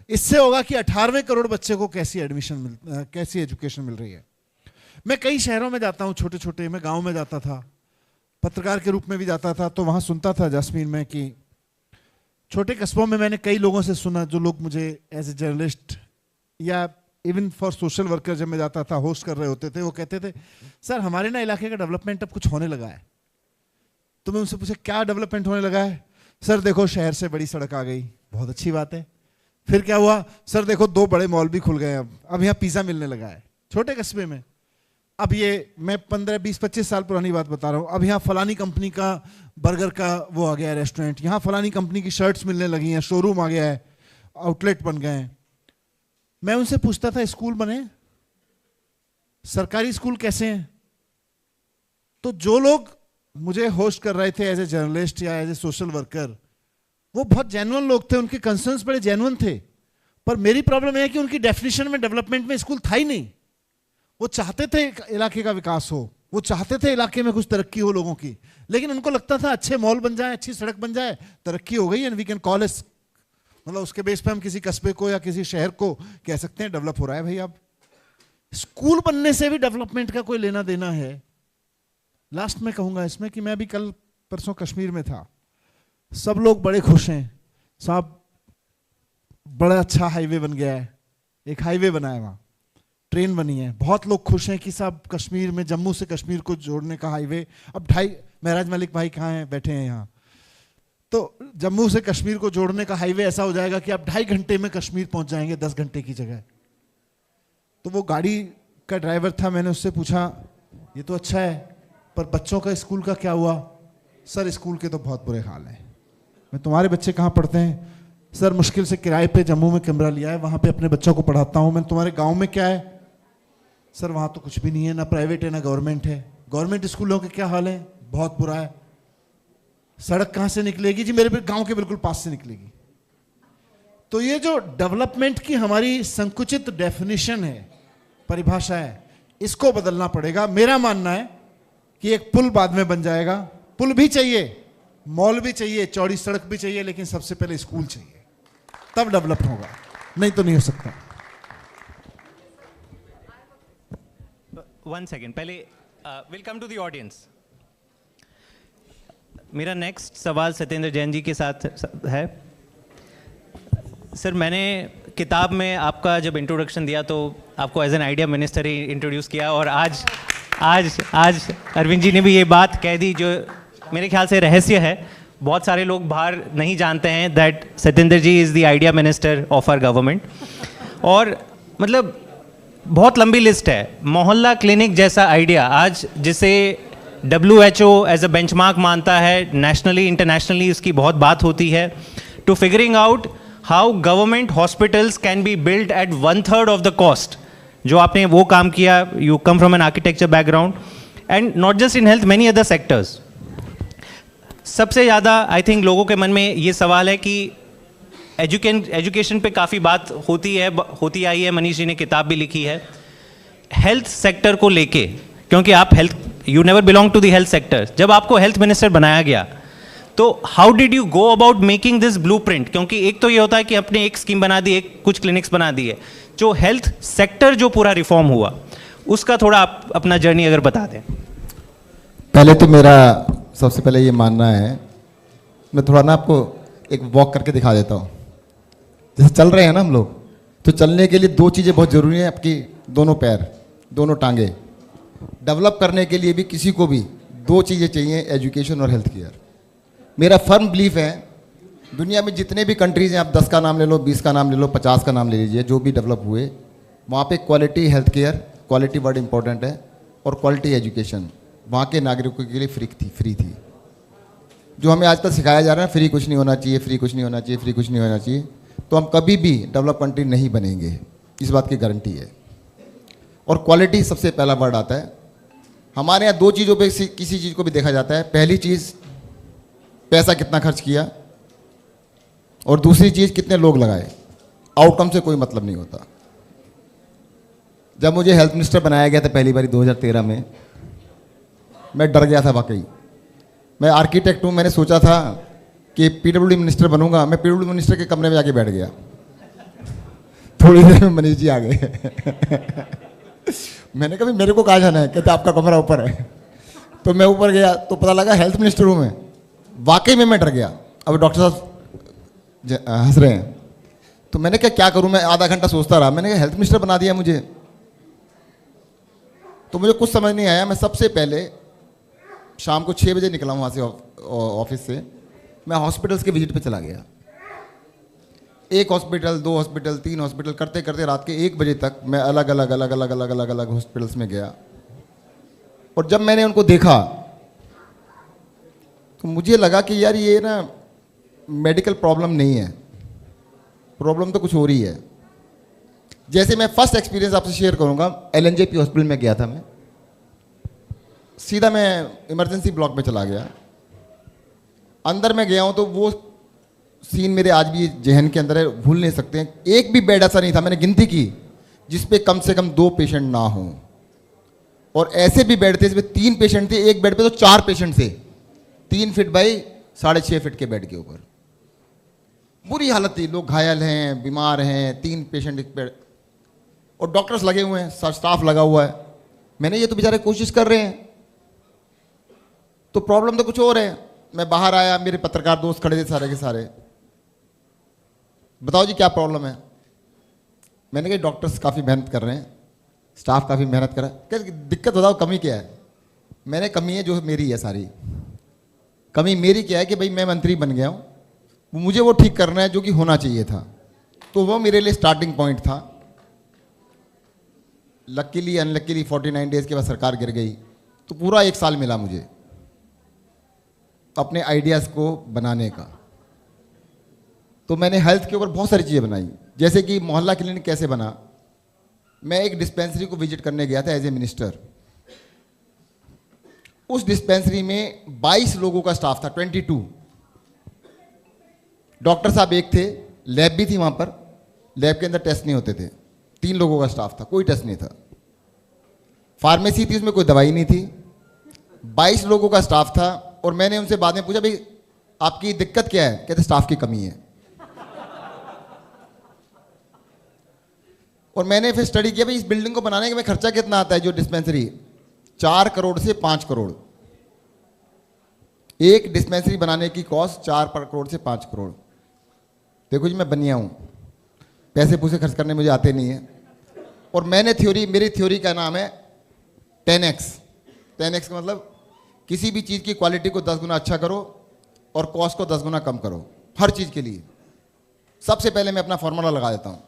इससे होगा कि 18वें करोड़ बच्चे को कैसी एजुकेशन मिल रही है. मैं कई शहरों में जाता हूं, छोटे छोटे, मैं गाँव में जाता था पत्रकार के रूप में भी जाता था, तो वहाँ सुनता था जैस्मीन में कि छोटे कस्बों में मैंने कई लोगों से सुना, जो लोग मुझे एज ए जर्नलिस्ट या इवन फॉर सोशल वर्कर जब मैं जाता था होस्ट कर रहे होते थे, वो कहते थे सर हमारे ना इलाके का डेवलपमेंट अब कुछ होने लगा है। तो मैं उनसे पूछा क्या डेवलपमेंट होने लगा है? सर देखो शहर से बड़ी सड़क आ गई, बहुत अच्छी बात है। फिर क्या हुआ? सर देखो 2 बड़े मॉल भी खुल गए, अब यहाँ पिज़्ज़ा मिलने लगा है छोटे कस्बे में। अब ये मैं 15, 20, 25 साल पुरानी बात बता रहा हूँ। अब यहाँ फलानी कंपनी का बर्गर का वो आ गया है रेस्टोरेंट, यहाँ फलानी कंपनी की शर्ट्स मिलने लगी हैं, शोरूम आ गया है, आउटलेट बन गए हैं। मैं उनसे पूछता था स्कूल बने, सरकारी स्कूल कैसे हैं? तो जो लोग मुझे होस्ट कर रहे थे एज ए जर्नलिस्ट या एज ए सोशल वर्कर, वो बहुत जेन्युइन लोग थे, उनके कंसर्न्स बड़े जेन्युइन थे। पर मेरी प्रॉब्लम यह है कि उनकी डेफिनेशन में डेवलपमेंट में स्कूल था ही नहीं। वो चाहते थे इलाके का विकास हो, वो चाहते थे इलाके में कुछ तरक्की हो लोगों की, लेकिन उनको लगता था अच्छे मॉल बन जाए, अच्छी सड़क बन जाए, तरक्की हो गई and we can call it, मतलब उसके बेस पे हम किसी कस्बे को या किसी शहर को कह सकते हैं डेवलप हो रहा है। भाई अब स्कूल बनने से भी डेवलपमेंट का कोई लेना देना है? लास्ट में कहूंगा इसमें कि मैं भी कल परसों कश्मीर में था, सब लोग बड़े खुश हैं साहब, बड़ा अच्छा हाईवे बन गया है, एक हाईवे बना है, वहाँ ट्रेन बनी है, बहुत लोग खुश हैं कि साहब कश्मीर में जम्मू से कश्मीर को जोड़ने का हाईवे अब महराज मलिक भाई कहाँ हैं? बैठे हैं यहाँ। तो जम्मू से कश्मीर को जोड़ने का हाईवे ऐसा हो जाएगा कि आप 2.5 घंटे में कश्मीर पहुंच जाएंगे 10 घंटे की जगह। तो वो गाड़ी का ड्राइवर था, मैंने उससे पूछा ये तो अच्छा है, पर बच्चों का स्कूल का क्या हुआ? सर स्कूल के तो बहुत बुरे हाल हैं। मैं तुम्हारे बच्चे कहाँ पढ़ते हैं? सर मुश्किल से किराए पे जम्मू में कमरा लिया है, वहाँ पे अपने बच्चों को पढ़ाता हूँ मैं। तुम्हारे गाँव में क्या है? सर वहाँ तो कुछ भी नहीं है, ना प्राइवेट है ना गवर्नमेंट है। गवर्नमेंट स्कूलों के क्या हाल है? बहुत बुरा है। सड़क कहाँ से निकलेगी? जी मेरे गाँव के बिल्कुल पास से निकलेगी। तो ये जो डेवलपमेंट की हमारी संकुचित डेफिनेशन है, परिभाषा है, इसको बदलना पड़ेगा। मेरा मानना है कि एक पुल बाद में बन जाएगा, पुल भी चाहिए, मॉल भी चाहिए, चौड़ी सड़क भी चाहिए, लेकिन सबसे पहले स्कूल चाहिए, तब डेवलप होगा, नहीं तो नहीं हो सकता। वन सेकेंड, पहले will come to the audience. मेरा नेक्स्ट सवाल सत्येंद्र जैन जी के साथ है। सर मैंने किताब में आपका जब इंट्रोडक्शन दिया तो आपको एज एन आइडिया मिनिस्टर ही इंट्रोड्यूस किया, और आज अरविंद जी ने भी ये बात कह दी जो मेरे ख्याल से रहस्य है। बहुत सारे लोग बाहर नहीं जानते हैं that Satyendra ji is the idea minister of our government. और मतलब बहुत लंबी लिस्ट है। मोहल्ला क्लिनिक जैसा आइडिया आज जिसे WHO एज अ बेंचमार्क मानता है, नेशनली इंटरनेशनली उसकी बहुत बात होती है, to figuring out how government hospitals can be build at 1/3 of the cost, जो आपने वो काम किया। You come from an architecture background and not just in health, many other sectors. सबसे ज़्यादा आई थिंक लोगों के मन में ये सवाल है कि एजुकेशन पे काफ़ी बात होती आई है, मनीष जी ने किताब भी लिखी है हेल्थ सेक्टर को लेके, क्योंकि आप you never belong to the health sector. जब आपको हेल्थ मिनिस्टर बनाया गया तो how did you go about making this blueprint? क्योंकि एक तो ये होता है कि आपने एक स्कीम बना दी, एक कुछ क्लिनिक्स बना दिए, जो हेल्थ सेक्टर जो पूरा रिफॉर्म हुआ उसका थोड़ा आप अपना जर्नी अगर बता दें। पहले तो मेरा सबसे पहले ये मानना है, मैं थोड़ा ना आपको एक वॉक करके दिखा देता हूँ। जैसे चल रहे हैं ना हम लोग, तो चलने के लिए 2 चीज़ें बहुत ज़रूरी हैं, आपकी दोनों पैर, दोनों टांगे। डेवलप करने के लिए भी किसी को भी 2 चीज़ें चाहिए, एजुकेशन और हेल्थ केयर। मेरा फर्म बिलीफ है, दुनिया में जितने भी कंट्रीज़ हैं, आप 10 का नाम ले लो, 20 का नाम ले लो, 50 का नाम ले लीजिए, जो भी डेवलप हुए, वहाँ पे quality health care, quality word important है, और क्वालिटी एजुकेशन वहाँ के नागरिकों के लिए फ्री थी। जो हमें आज तक सिखाया जा रहा है फ्री कुछ नहीं होना चाहिए, फ्री कुछ नहीं होना चाहिए, फ्री कुछ नहीं होना चाहिए, तो हम कभी भी डेवलप कंट्री नहीं बनेंगे, इस बात की गारंटी है। और क्वालिटी सबसे पहला वर्ड आता है। हमारे यहाँ 2 चीज़ों पे किसी चीज़ को भी देखा जाता है। पहली चीज़ पैसा कितना खर्च किया, और दूसरी चीज़ कितने लोग लगाए। आउटकम से कोई मतलब नहीं होता। जब मुझे हेल्थ मिनिस्टर बनाया गया था पहली बार 2013 में, मैं डर गया था वाकई। मैं आर्किटेक्ट हूँ, मैंने सोचा था कि PWD मिनिस्टर बनूंगा। मैं PWD मिनिस्टर के कमरे में जाके बैठ गया, थोड़ी देर में मनीष जी आ गए मैंने कहा मेरे को कहाँ जाना है? कहते आपका कमरा ऊपर है। तो मैं ऊपर गया तो पता लगा हेल्थ मिनिस्टर हूँ मैं। वाकई में मैं डर गया। अब डॉक्टर साहब हंस रहे हैं, तो मैंने क्या करूँ, मैं आधा घंटा सोचता रहा। मैंने कहा हेल्थ मिनिस्टर बना दिया मुझे। तो मुझे कुछ समझ नहीं आया। मैं सबसे पहले शाम को 6 बजे निकला वहाँ से ऑफिस से, मैं हॉस्पिटल्स के विजिट पे चला गया। 1 हॉस्पिटल, 2 हॉस्पिटल, 3 हॉस्पिटल करते करते रात के 1 बजे तक मैं अलग अलग हॉस्पिटल्स में गया। और जब मैंने उनको देखा तो मुझे लगा कि यार ये ना मेडिकल प्रॉब्लम नहीं है, प्रॉब्लम तो कुछ हो रही है। जैसे मैं फर्स्ट एक्सपीरियंस आपसे शेयर करूंगा, LNJP हॉस्पिटल में गया था मैं। सीधा मैं इमरजेंसी ब्लॉक में चला गया। अंदर में गया हूं तो वो सीन मेरे आज भी जहन के अंदर है, भूल नहीं सकते हैं। एक भी बेड ऐसा नहीं था, मैंने गिनती की, जिस पे कम से कम 2 पेशेंट ना हों। और ऐसे भी बेड थे जिसमें 3 पेशेंट थे, एक बेड पे तो 4 पेशेंट थे, 3 फीट बाई 6.5 फीट के बेड के ऊपर। बुरी हालत थी, लोग घायल हैं, बीमार हैं, 3 पेशेंट एक बेड, और डॉक्टर्स लगे हुए हैं, स्टाफ लगा हुआ है। मैंने ये तो बेचारे कोशिश कर रहे हैं, तो प्रॉब्लम तो कुछ और है। मैं बाहर आया, मेरे पत्रकार दोस्त खड़े थे सारे के सारे, बताओ जी क्या प्रॉब्लम है। मैंने कहा डॉक्टर्स काफ़ी मेहनत कर रहे हैं, स्टाफ काफ़ी मेहनत कर रहा है। क्या दिक्कत बताओ, कमी क्या है। मैंने कमी है जो मेरी है सारी। कमी मेरी क्या है कि भाई मैं मंत्री बन गया हूँ, मुझे वो ठीक करना है जो कि होना चाहिए था। तो वो मेरे लिए स्टार्टिंग पॉइंट था। लकीली अनलकीली 49 डेज के बाद सरकार गिर गई, तो पूरा 1 साल मिला मुझे अपने आइडियाज़ को बनाने का। तो मैंने हेल्थ के ऊपर बहुत सारी चीज़ें बनाई, जैसे कि मोहल्ला क्लिनिक कैसे बना। मैं एक डिस्पेंसरी को विजिट करने गया था एज ए मिनिस्टर। उस डिस्पेंसरी में 22 लोगों का स्टाफ था, 22। डॉक्टर साहब एक थे, लैब भी थी वहाँ पर, लैब के अंदर टेस्ट नहीं होते थे। 3 लोगों का स्टाफ था, कोई टेस्ट नहीं था। फार्मेसी थी, उसमें कोई दवाई नहीं थी। 22 लोगों का स्टाफ था। और मैंने उनसे बाद में पूछा, भाई आपकी दिक्कत क्या है। कहते स्टाफ की कमी है। और मैंने फिर स्टडी किया, भाई इस बिल्डिंग को बनाने में खर्चा कितना आता है। जो डिस्पेंसरी 4 करोड़ से 5 करोड़, एक डिस्पेंसरी बनाने की कॉस्ट 4 करोड़ से 5 करोड़। देखो जी मैं बनिया हूं, पैसे पूसे खर्च करने मुझे आते नहीं है। और मैंने मेरी थ्योरी का नाम है 10x। 10x का मतलब किसी भी चीज़ की क्वालिटी को 10 गुना अच्छा करो और कॉस्ट को 10 गुना कम करो, हर चीज़ के लिए। सबसे पहले मैं अपना फॉर्मूला लगा देता हूँ।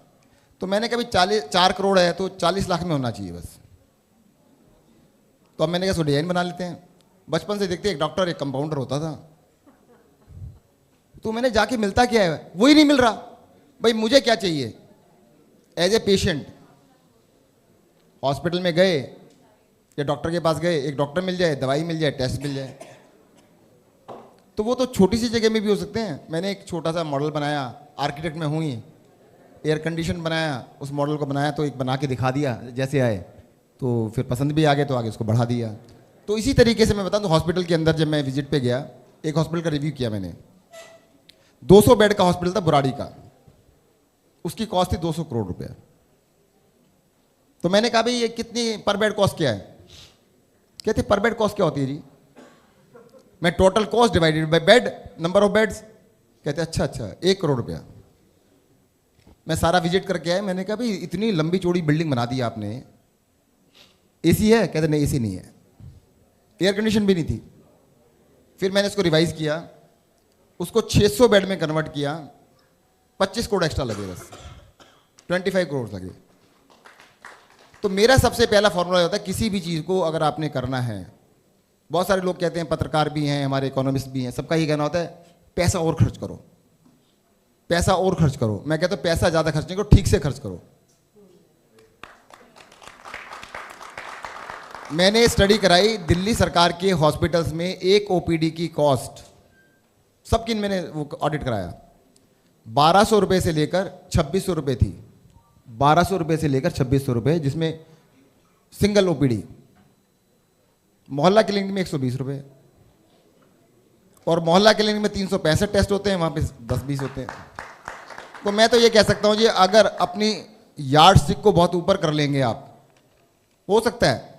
तो मैंने कहा भाई 4 करोड़ है तो 40 लाख में होना चाहिए बस। तो अब मैंने कहा इसको डिजाइन बना लेते हैं। बचपन से देखते एक डॉक्टर एक कंपाउंडर होता था, तो मैंने जाके मिलता क्या है, वही नहीं मिल रहा। भाई मुझे क्या चाहिए एज ए पेशेंट। हॉस्पिटल में गए या डॉक्टर के पास गए, एक डॉक्टर मिल जाए, दवाई मिल जाए, टेस्ट मिल जाए। तो वो तो छोटी सी जगह में भी हो सकते हैं। मैंने एक छोटा सा मॉडल बनाया, आर्किटेक्ट में हुई, एयर कंडीशन बनाया, उस मॉडल को बनाया, तो एक बना के दिखा दिया जैसे आए, तो फिर पसंद भी आ गए तो आगे उसको बढ़ा दिया। तो इसी तरीके से मैं बताऊं तो हॉस्पिटल के अंदर जब मैं विजिट पे गया, एक हॉस्पिटल का रिव्यू किया मैंने। 200 बेड का हॉस्पिटल था बुराड़ी का, उसकी कॉस्ट थी 200 करोड़ रुपया। तो मैंने कहा भाई ये कितनी पर बेड कॉस्ट क्या है। कहते पर बेड कॉस्ट क्या होती है जी। मैं total cost divided by bed, number of beds. कहते अच्छा 1 करोड़ रुपया। मैं सारा विजिट करके आया। मैंने कहा भाई इतनी लंबी चौड़ी बिल्डिंग बना दी आपने, एसी है। कहते नहीं एसी नहीं है, एयर कंडीशन भी नहीं थी। फिर मैंने इसको रिवाइज किया, उसको 600 बेड में कन्वर्ट किया, 25 करोड़ एक्स्ट्रा लगे, बस 25 करोड़ लगे। तो मेरा सबसे पहला फॉर्मूला होता है किसी भी चीज़ को अगर आपने करना है। बहुत सारे लोग कहते हैं, पत्रकार भी हैं, हमारे इकोनॉमिस्ट भी हैं, सबका ही कहना होता है पैसा और खर्च करो, पैसा और खर्च करो। मैं कहता हूं पैसा ज़्यादा खर्च नहीं करो, ठीक से खर्च करो। मैंने स्टडी कराई दिल्ली सरकार के हॉस्पिटल्स में एक ओपीडी की कॉस्ट, सबकी मैंने वो ऑडिट कराया, 1200 रुपये से लेकर 2600 रुपये थी। 1200 रुपये से लेकर 2600 रुपये, जिसमें सिंगल ओपीडी। मोहल्ला क्लिनिक में 120 रुपये, और मोहल्ला क्लिनिक में 365 टेस्ट होते हैं, वहाँ पे 10-20 होते हैं। तो मैं तो ये कह सकता हूँ जी, अगर अपनी यार्ड स्टिक को बहुत ऊपर कर लेंगे आप, हो सकता है।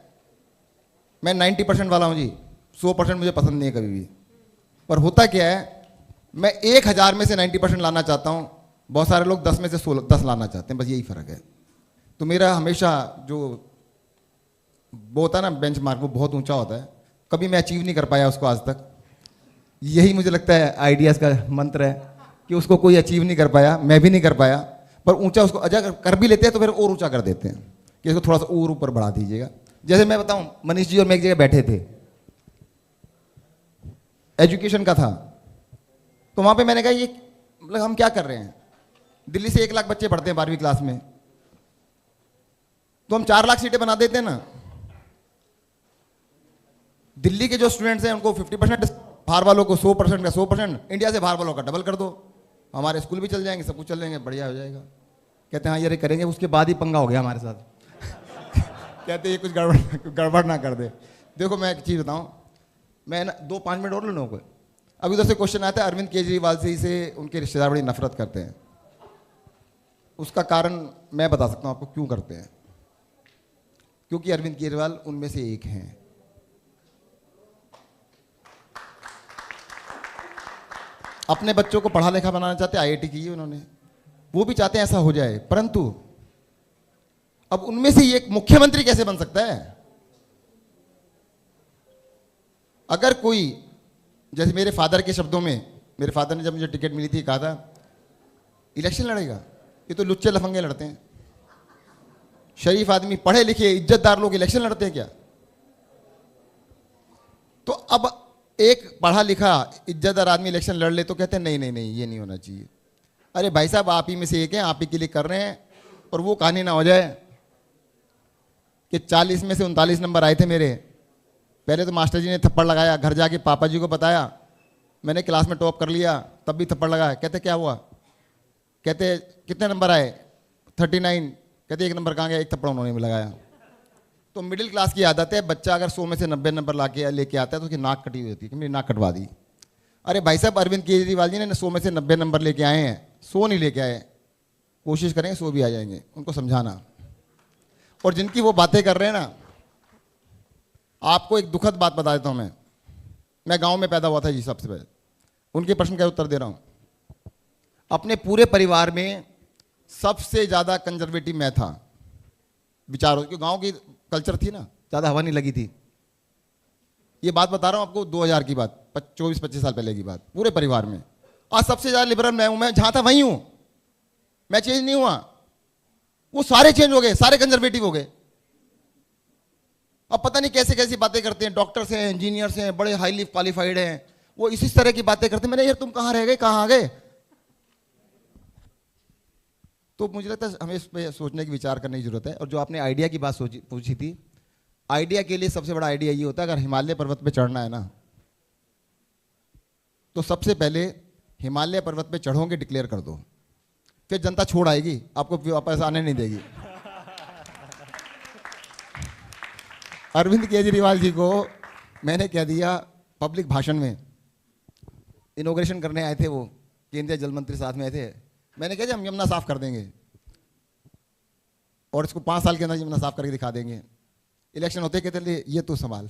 मैं 90% वाला हूँ जी, 100% मुझे पसंद नहीं है कभी भी। पर होता क्या है, मैं 1000 में से 90% लाना चाहता हूँ, बहुत सारे लोग 10 में से 10 लाना चाहते हैं, बस यही फ़र्क है। तो मेरा हमेशा जो वो होता है ना बेंचमार्क, वो बहुत ऊंचा होता है, कभी मैं अचीव नहीं कर पाया उसको आज तक। यही मुझे लगता है आइडियाज़ का मंत्र है कि उसको कोई अचीव नहीं कर पाया, मैं भी नहीं कर पाया, पर ऊंचा उसको अगर कर भी लेते हैं तो फिर और ऊंचा कर देते हैं कि इसको थोड़ा सा और ऊपर बढ़ा दीजिएगा। जैसे मैं बताऊं, मनीष जी और मैं एक जगह बैठे थे, एजुकेशन का था, तो वहां पे मैंने कहा ये मतलब हम क्या कर रहे हैं, दिल्ली से 1 लाख बच्चे पढ़ते हैं 12वीं क्लास में, तो हम 4 लाख सीटें बना देते हैं ना। दिल्ली के जो स्टूडेंट्स हैं उनको 50%, बाहर वालों को 100% का 100%, इंडिया से बाहर वालों का डबल कर दो, हमारे स्कूल भी चल जाएंगे, सब कुछ चल जाएंगे, बढ़िया हो जाएगा। कहते हैं हाँ यार करेंगे, उसके बाद ही पंगा हो गया हमारे साथ। कहते ये कुछ गड़बड़ ना कर दे। देखो मैं एक चीज़ बताऊँ, मैं ना 2-5 मिनट और लेने को, अभी उधर से क्वेश्चन आता है अरविंद केजरीवाल से उनके रिश्तेदार बड़ी नफरत करते हैं। उसका कारण मैं बता सकता हूँ आपको क्यों करते हैं, क्योंकि अरविंद केजरीवाल उनमें से एक हैं। अपने बच्चों को पढ़ा लिखा बनाना चाहते, IIT की है उन्होंने, वो भी चाहते हैं ऐसा हो जाए, परंतु अब उनमें से एक मुख्यमंत्री कैसे बन सकता है? अगर कोई, जैसे मेरे फादर के शब्दों में, मेरे फादर ने जब मुझे टिकट मिली थी कहा था इलेक्शन लड़ेगा, ये तो लुच्चे लफंगे लड़ते हैं, शरीफ आदमी पढ़े लिखे इज्जतदार लोग इलेक्शन लड़ते हैं क्या? तो अब एक पढ़ा लिखा इज्जतदार आदमी इलेक्शन लड़ ले तो कहते हैं नहीं नहीं नहीं ये नहीं होना चाहिए। अरे भाई साहब आप ही में से एक हैं, आप ही के लिए कर रहे हैं, और वो कहानी ना हो जाए कि 40 में से 39 नंबर आए थे मेरे। पहले तो मास्टर जी ने थप्पड़ लगाया, घर जाके पापा जी को बताया, मैंने क्लास में टॉप कर लिया, तब भी थप्पड़ लगाया। कहते क्या हुआ? कहते कितने नंबर आए? 39। कहते 1 नंबर कहाँ गया? 1 थप्पड़ उन्होंने भी लगाया। तो मिडिल क्लास की आदत है, बच्चा अगर 100 में से 90 नंबर लेके आता है तो उसकी नाक कटी हुई होती है कि मेरी नाक कटवा दी। अरे भाई साहब अरविंद केजरीवाल जी ने 100 में से 90 नंबर लेके आए हैं, 100 नहीं लेके आए, कोशिश करेंगे 100 भी आ जाएंगे, उनको समझाना। और जिनकी वो बातें कर रहे हैं ना, आपको एक दुखद बात बता देता हूँ। मैं गांव में पैदा हुआ था जी, सबसे पहले उनके प्रश्न का उत्तर दे रहा हूँ। अपने पूरे परिवार में सबसे ज़्यादा कंजर्वेटिव मैं था विचारों, क्योंकि गांव की कल्चर थी ना, ज़्यादा हवा नहीं लगी थी। ये बात बता रहा हूँ आपको 2000 की बात, 24-25 साल पहले की बात। पूरे परिवार में आज सबसे ज़्यादा लिबरल मैं हूँ, मैं जहाँ था वहीं हूँ, मैं चेंज नहीं हुआ। वो सारे चेंज हो गए, सारे कंजर्वेटिव हो गए। अब पता नहीं कैसे कैसी बातें करते हैं, डॉक्टर्स हैं, इंजीनियर्स हैं, बड़े हाईली क्वालिफाइड हैं, वो इसी तरह की बातें करते हैं। मैंने यार तुम कहाँ रह गए, कहाँ आ गए? तो मुझे लगता है हमें इस पर सोचने की, विचार करने की जरूरत है। और जो आपने आइडिया की बात पूछी थी, आइडिया के लिए सबसे बड़ा आइडिया ये होता है, अगर हिमालय पर्वत पे चढ़ना है ना, तो सबसे पहले हिमालय पर्वत पे चढ़ोगे डिक्लेयर कर दो, फिर जनता छोड़ आएगी, आपको वापस आने नहीं देगी। अरविंद केजरीवाल जी को मैंने कह दिया पब्लिक भाषण में, इनॉग्रेशन करने आए थे, वो केंद्रीय जल मंत्री साथ में आए थे। मैंने कहा हम यमुना साफ कर देंगे और इसको 5 साल के अंदर यमुना साफ करके दिखा देंगे। इलेक्शन होते कहते ये तो संभाल।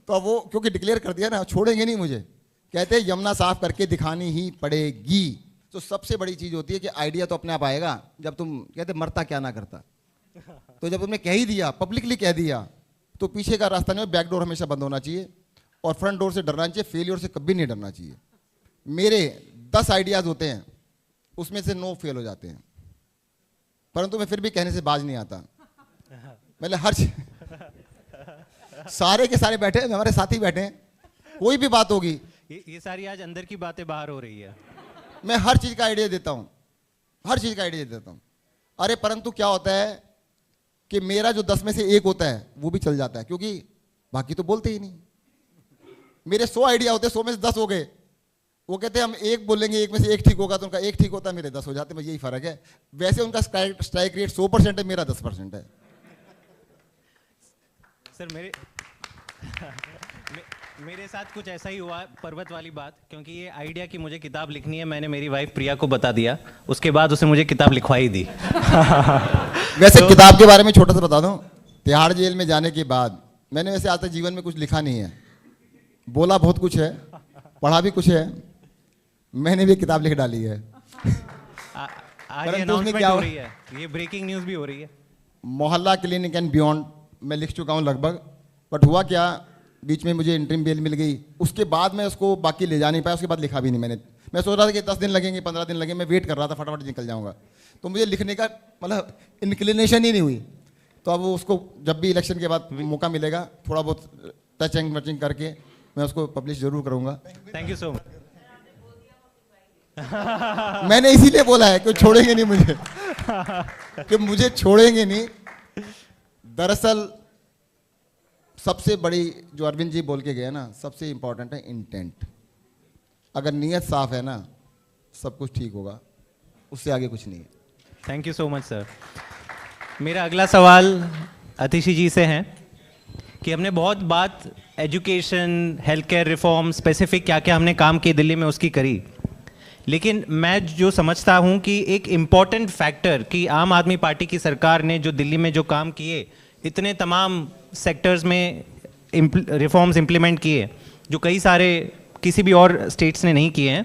तो अब वो क्योंकि डिक्लेयर कर दिया ना, छोड़ेंगे नहीं मुझे, कहते यमुना साफ करके दिखानी ही पड़ेगी। तो सबसे बड़ी चीज़ होती है कि आइडिया तो अपने आप आएगा जब तुम कहते मरता क्या ना करता। तो जब तुमने कह ही दिया, पब्लिकली कह दिया, तो पीछे का रास्ता नहीं, बैक डोर हमेशा बंद होना चाहिए और फ्रंट डोर से डरना चाहिए, फेलियर से कभी नहीं डरना चाहिए। मेरे 10 आइडियाज़ होते हैं, उसमें से 9 फेल हो जाते हैं, परंतु मैं फिर भी कहने से बाज नहीं आता। मतलब हर सारे के सारे बैठे, हमारे साथी बैठे हैं, कोई भी बात होगी, ये सारी आज अंदर की बातें बाहर हो रही है। मैं हर चीज़ का आइडिया देता हूँ, हर चीज़ का आइडिया देता हूँ। अरे परंतु क्या होता है कि मेरा जो 10 में से 1 होता है वो भी चल जाता है, क्योंकि बाकी तो बोलते ही नहीं। मेरे 100 आइडिया होते हैं, 100 में से 10 हो गए। वो कहते हैं हम 1 बोलेंगे, 1 में से 1 ठीक होगा, तो उनका 1 ठीक होता है, मेरे 10 हो जाते हैं। यही फ़र्क है। वैसे उनका स्ट्राइक रेट 100% है, मेरा 10% है। सर मेरे साथ कुछ ऐसा ही हुआ, पर्वत वाली बात, क्योंकि ये आइडिया की मुझे किताब लिखनी है, मैंने मेरी वाइफ प्रिया को बता दिया, उसके बाद उसने मुझे किताब लिखवाई दी। वैसे किताब के बारे में छोटा सा बता दूं, तिहाड़ जेल में जाने के बाद मैंने वैसे आज तक जीवन में कुछ लिखा नहीं है, बोला बहुत कुछ है, पढ़ा भी कुछ है, मैंने भी किताब लिख डाली है। आज परंतु उसमें अनाउंसमेंट क्या हो हुआ? रही है, ये ब्रेकिंग न्यूज़ भी हो रही है। मोहल्ला क्लिनिक एंड बियॉन्ड मैं लिख चुका हूँ लगभग, बट हुआ क्या, बीच में मुझे इंटरिम बेल मिल गई, उसके बाद मैं उसको बाकी ले जा नहीं पाया, उसके बाद लिखा भी नहीं मैंने। मैं सोच रहा था कि 10 दिन लगेंगे, 15 दिन लगेंगे, मैं वेट कर रहा था फटाफट निकल जाऊँगा, तो मुझे लिखने का मतलब इंक्लिनेशन ही नहीं हुई। तो अब उसको जब भी इलेक्शन के बाद मौका मिलेगा, थोड़ा बहुत टचिंग मचिंग करके मैं उसको पब्लिश जरूर करूँगा। Thank you so much. मैंने इसीलिए बोला है कि छोड़ेंगे नहीं मुझे, कि मुझे छोड़ेंगे नहीं। दरअसल सबसे बड़ी जो अरविंद जी बोल के गए ना, सबसे इंपॉर्टेंट है इंटेंट। अगर नीयत साफ है ना, सब कुछ ठीक होगा, उससे आगे कुछ नहीं है। Thank you so much sir. मेरा अगला सवाल अतिशी जी से है कि हमने बहुत बात education, health care reform, specific क्या क्या हमने काम किए दिल्ली में उसकी करी, लेकिन मैं जो समझता हूँ कि एक इम्पॉर्टेंट फैक्टर कि आम आदमी पार्टी की सरकार ने जो दिल्ली में जो काम किए, इतने तमाम सेक्टर्स में रिफॉर्म्स इम्प्लीमेंट किए जो कई सारे किसी भी और स्टेट्स ने नहीं किए हैं,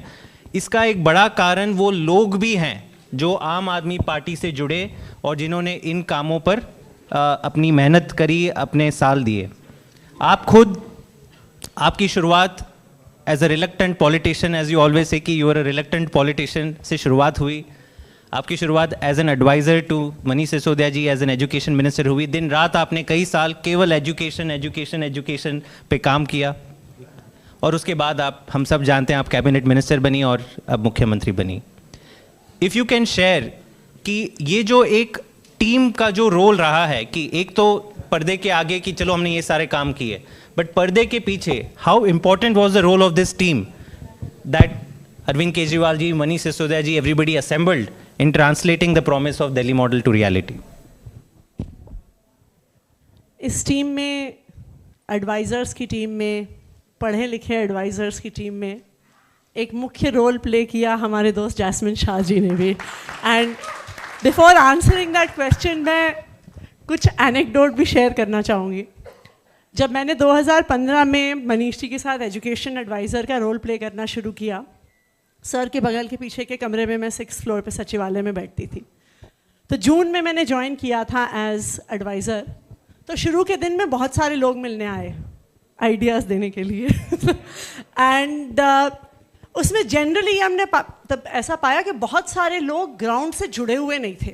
इसका एक बड़ा कारण वो लोग भी हैं जो आम आदमी पार्टी से जुड़े और जिन्होंने इन कामों पर अपनी मेहनत करी, अपने साल दिए। आप खुद, आपकी शुरुआत as a reluctant politician, as you always say कि you are a reluctant politician से शुरुआत हुई। आपकी शुरुआत as an advisor to Manish Sisodia ji as an education minister हुई। दिन रात आपने कई साल केवल एजुकेशन एजुकेशन एजुकेशन पे काम किया, और उसके बाद आप, हम सब जानते हैं, आप कैबिनेट मिनिस्टर बनी और अब मुख्यमंत्री बनी। इफ़ यू कैन शेयर कि ये जो एक टीम का जो रोल रहा है कि एक तो पर्दे के आगे कि चलो हमने ये सारे काम किए, बट पर्दे के पीछे how important was the role of this team that Arvind Kejriwal ji, Manish Sisodia ji, everybody assembled in translating the promise of Delhi model to reality? इस टीम में, एडवाइज़र्स की टीम में, पढ़े लिखे एडवाइज़र्स की टीम में एक मुख्य रोल प्ले किया हमारे दोस्त जैस्मिन शाह जी ने भी। And before answering that question, मैं कुछ एनेक्डोट भी शेयर करना चाहूँगी। जब मैंने 2015 में मनीष जी के साथ एजुकेशन एडवाइज़र का रोल प्ले करना शुरू किया, सर के बगल के पीछे के कमरे में मैं 6th फ्लोर पे सचिवालय में बैठती थी। तो जून में मैंने ज्वाइन किया था एज एडवाइज़र। तो शुरू के दिन में बहुत सारे लोग मिलने आए आइडियाज़ देने के लिए एंड उसमें जनरली हमने तब ऐसा पाया कि बहुत सारे लोग ग्राउंड से जुड़े हुए नहीं थे।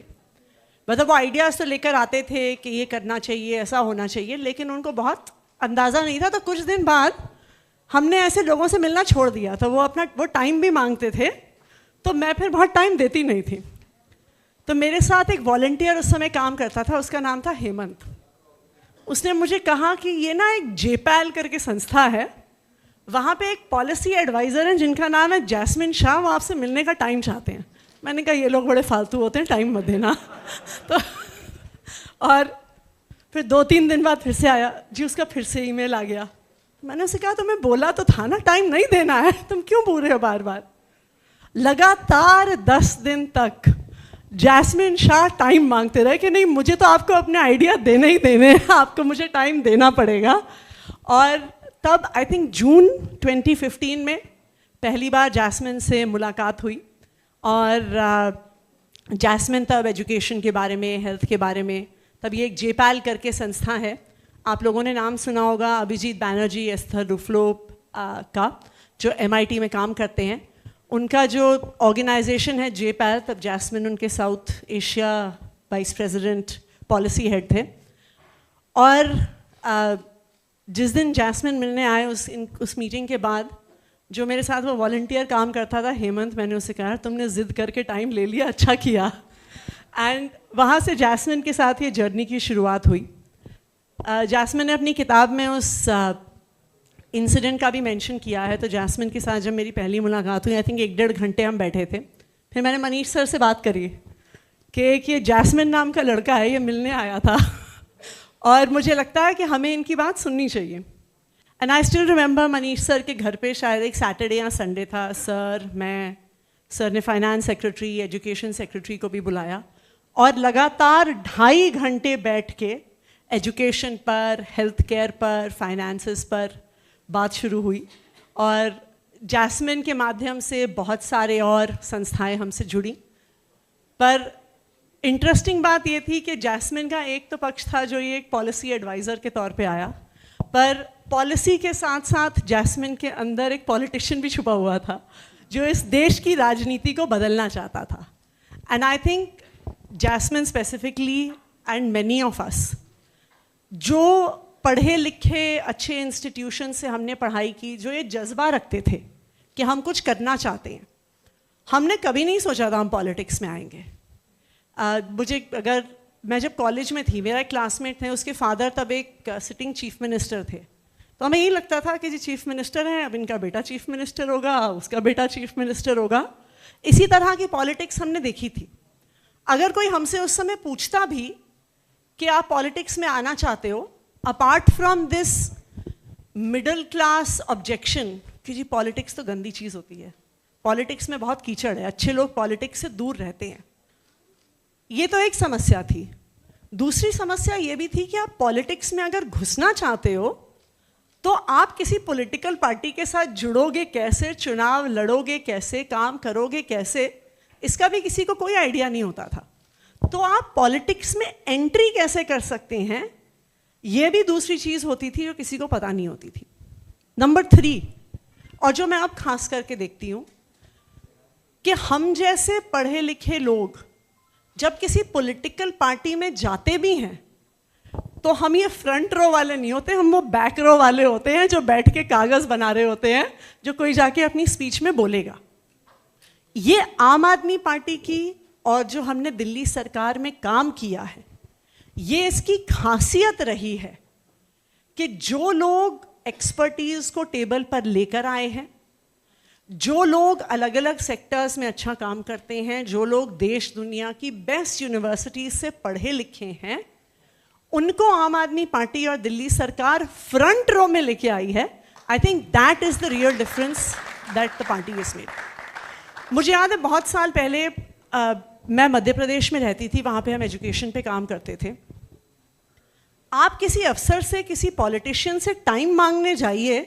मतलब वो आइडियाज़ तो लेकर आते थे कि ये करना चाहिए, ऐसा होना चाहिए, लेकिन उनको बहुत अंदाज़ा नहीं था। तो कुछ दिन बाद हमने ऐसे लोगों से मिलना छोड़ दिया। तो वो टाइम भी मांगते थे, तो मैं फिर बहुत टाइम देती नहीं थी। तो मेरे साथ एक वॉलंटियर उस समय काम करता था, उसका नाम था हेमंत। उसने मुझे कहा कि ये ना एक जेपैल करके संस्था है, वहाँ पे एक पॉलिसी एडवाइज़र हैं जिनका नाम है जैस्मिन शाह, वो आपसे मिलने का टाइम चाहते हैं। मैंने कहा ये लोग बड़े फालतू होते हैं, टाइम मत देना तो और फिर 2-3 दिन बाद फिर से आया जी, उसका फिर से ईमेल आ गया। मैंने उसे कहा तुम्हें बोला तो था ना टाइम नहीं देना है, तुम क्यों पूछ रहे हो बार बार। लगातार 10 दिन तक जैस्मिन शाह टाइम मांगते रहे कि नहीं, मुझे तो आपको अपने आइडिया देने ही देने हैं, आपको मुझे टाइम देना पड़ेगा। और तब आई थिंक जून 2015 में पहली बार जैस्मिन से मुलाकात हुई। और जैस्मिन तब एजुकेशन के बारे में, हेल्थ के बारे में, तब ये एक जेपैल करके संस्था है, आप लोगों ने नाम सुना होगा अभिजीत बैनर्जी, एस्थर रुफ्लो का, जो MIT में काम करते हैं। उनका जो ऑर्गेनाइजेशन है जेपैल, तब जैस्मिन उनके south Asia vice president policy head थे। और जिस दिन जैस्मिन मिलने आए उस मीटिंग के बाद, जो मेरे साथ वो वॉलंटियर काम करता था हेमंत, मैंने उससे कहा तुमने ज़िद करके टाइम ले लिया, अच्छा किया। एंड वहाँ से जैस्मिन के साथ ये जर्नी की शुरुआत हुई। जैस्मिन ने अपनी किताब में उस इंसिडेंट का भी मेंशन किया है। तो जैस्मिन के साथ जब मेरी पहली मुलाकात हुई, आई थिंक 1-1.5 घंटे हम बैठे थे। फिर मैंने मनीष सर से बात करी कि एक ये जैस्मिन नाम का लड़का है, ये मिलने आया था और मुझे लगता है कि हमें इनकी बात सुननी चाहिए। And I still remember Manish sir के घर पे शायद एक सैटरडे या संडे था। सर ने फाइनेंस सेक्रेटरी, एजुकेशन सेक्रेटरी को भी बुलाया और लगातार 2.5 घंटे बैठ के एजुकेशन पर, हेल्थ केयर पर, फाइनेंसेस पर बात शुरू हुई और जैस्मिन के माध्यम से बहुत सारे और संस्थाएं हमसे जुड़ी। पर इंटरेस्टिंग बात ये थी कि जैस्मिन का एक तो पक्ष था जो ये एक पॉलिसी एडवाइज़र के तौर पे आया, पर पॉलिसी के साथ साथ जैस्मिन के अंदर एक पॉलिटिशियन भी छुपा हुआ था जो इस देश की राजनीति को बदलना चाहता था। And I think Jasmine specifically and many of us जो पढ़े लिखे अच्छे इंस्टीट्यूशन से हमने पढ़ाई की, जो ये जज्बा रखते थे कि हम कुछ करना चाहते हैं, हमने कभी नहीं सोचा था हम पॉलिटिक्स में आएंगे। मुझे अगर मैं जब कॉलेज में थी, मेरा एक क्लासमेट थे, उसके फादर तब एक सिटिंग चीफ मिनिस्टर थे, तो हमें यही लगता था कि जी चीफ मिनिस्टर हैं, अब इनका बेटा चीफ मिनिस्टर होगा, उसका बेटा चीफ मिनिस्टर होगा। इसी तरह की पॉलिटिक्स हमने देखी थी। अगर कोई हमसे उस समय पूछता भी कि आप पॉलिटिक्स में आना चाहते हो, apart from this middle class objection कि जी पॉलिटिक्स तो गंदी चीज़ होती है, पॉलिटिक्स में बहुत कीचड़ है, अच्छे लोग पॉलिटिक्स से दूर रहते हैं, ये तो एक समस्या थी। दूसरी समस्या ये भी थी कि आप पॉलिटिक्स में अगर घुसना चाहते हो तो आप किसी पॉलिटिकल पार्टी के साथ जुड़ोगे कैसे, चुनाव लड़ोगे कैसे, काम करोगे कैसे, इसका भी किसी को कोई आइडिया नहीं होता था। तो आप पॉलिटिक्स में एंट्री कैसे कर सकते हैं, ये भी दूसरी चीज़ होती थी जो किसी को पता नहीं होती थी। नंबर 3, और जो मैं अब खास करके देखती हूँ कि हम जैसे पढ़े लिखे लोग जब किसी पॉलिटिकल पार्टी में जाते भी हैं तो हम ये फ्रंट रो वाले नहीं होते, हम वो बैक रो वाले होते हैं जो बैठ के कागज़ बना रहे होते हैं, जो कोई जाके अपनी स्पीच में बोलेगा। ये आम आदमी पार्टी की और जो हमने दिल्ली सरकार में काम किया है, ये इसकी खासियत रही है कि जो लोग एक्सपर्टीज़ को टेबल पर लेकर आए हैं, जो लोग अलग अलग सेक्टर्स में अच्छा काम करते हैं, जो लोग देश दुनिया की बेस्ट यूनिवर्सिटीज़ से पढ़े लिखे हैं, उनको आम आदमी पार्टी और दिल्ली सरकार फ्रंट रो में लेके आई है। I think that is the real difference that the party is made. मुझे याद है बहुत साल पहले मैं मध्य प्रदेश में रहती थी, वहाँ पे हम एजुकेशन पे काम करते थे। आप किसी अफसर से, किसी पॉलिटिशियन से टाइम मांगने जाइए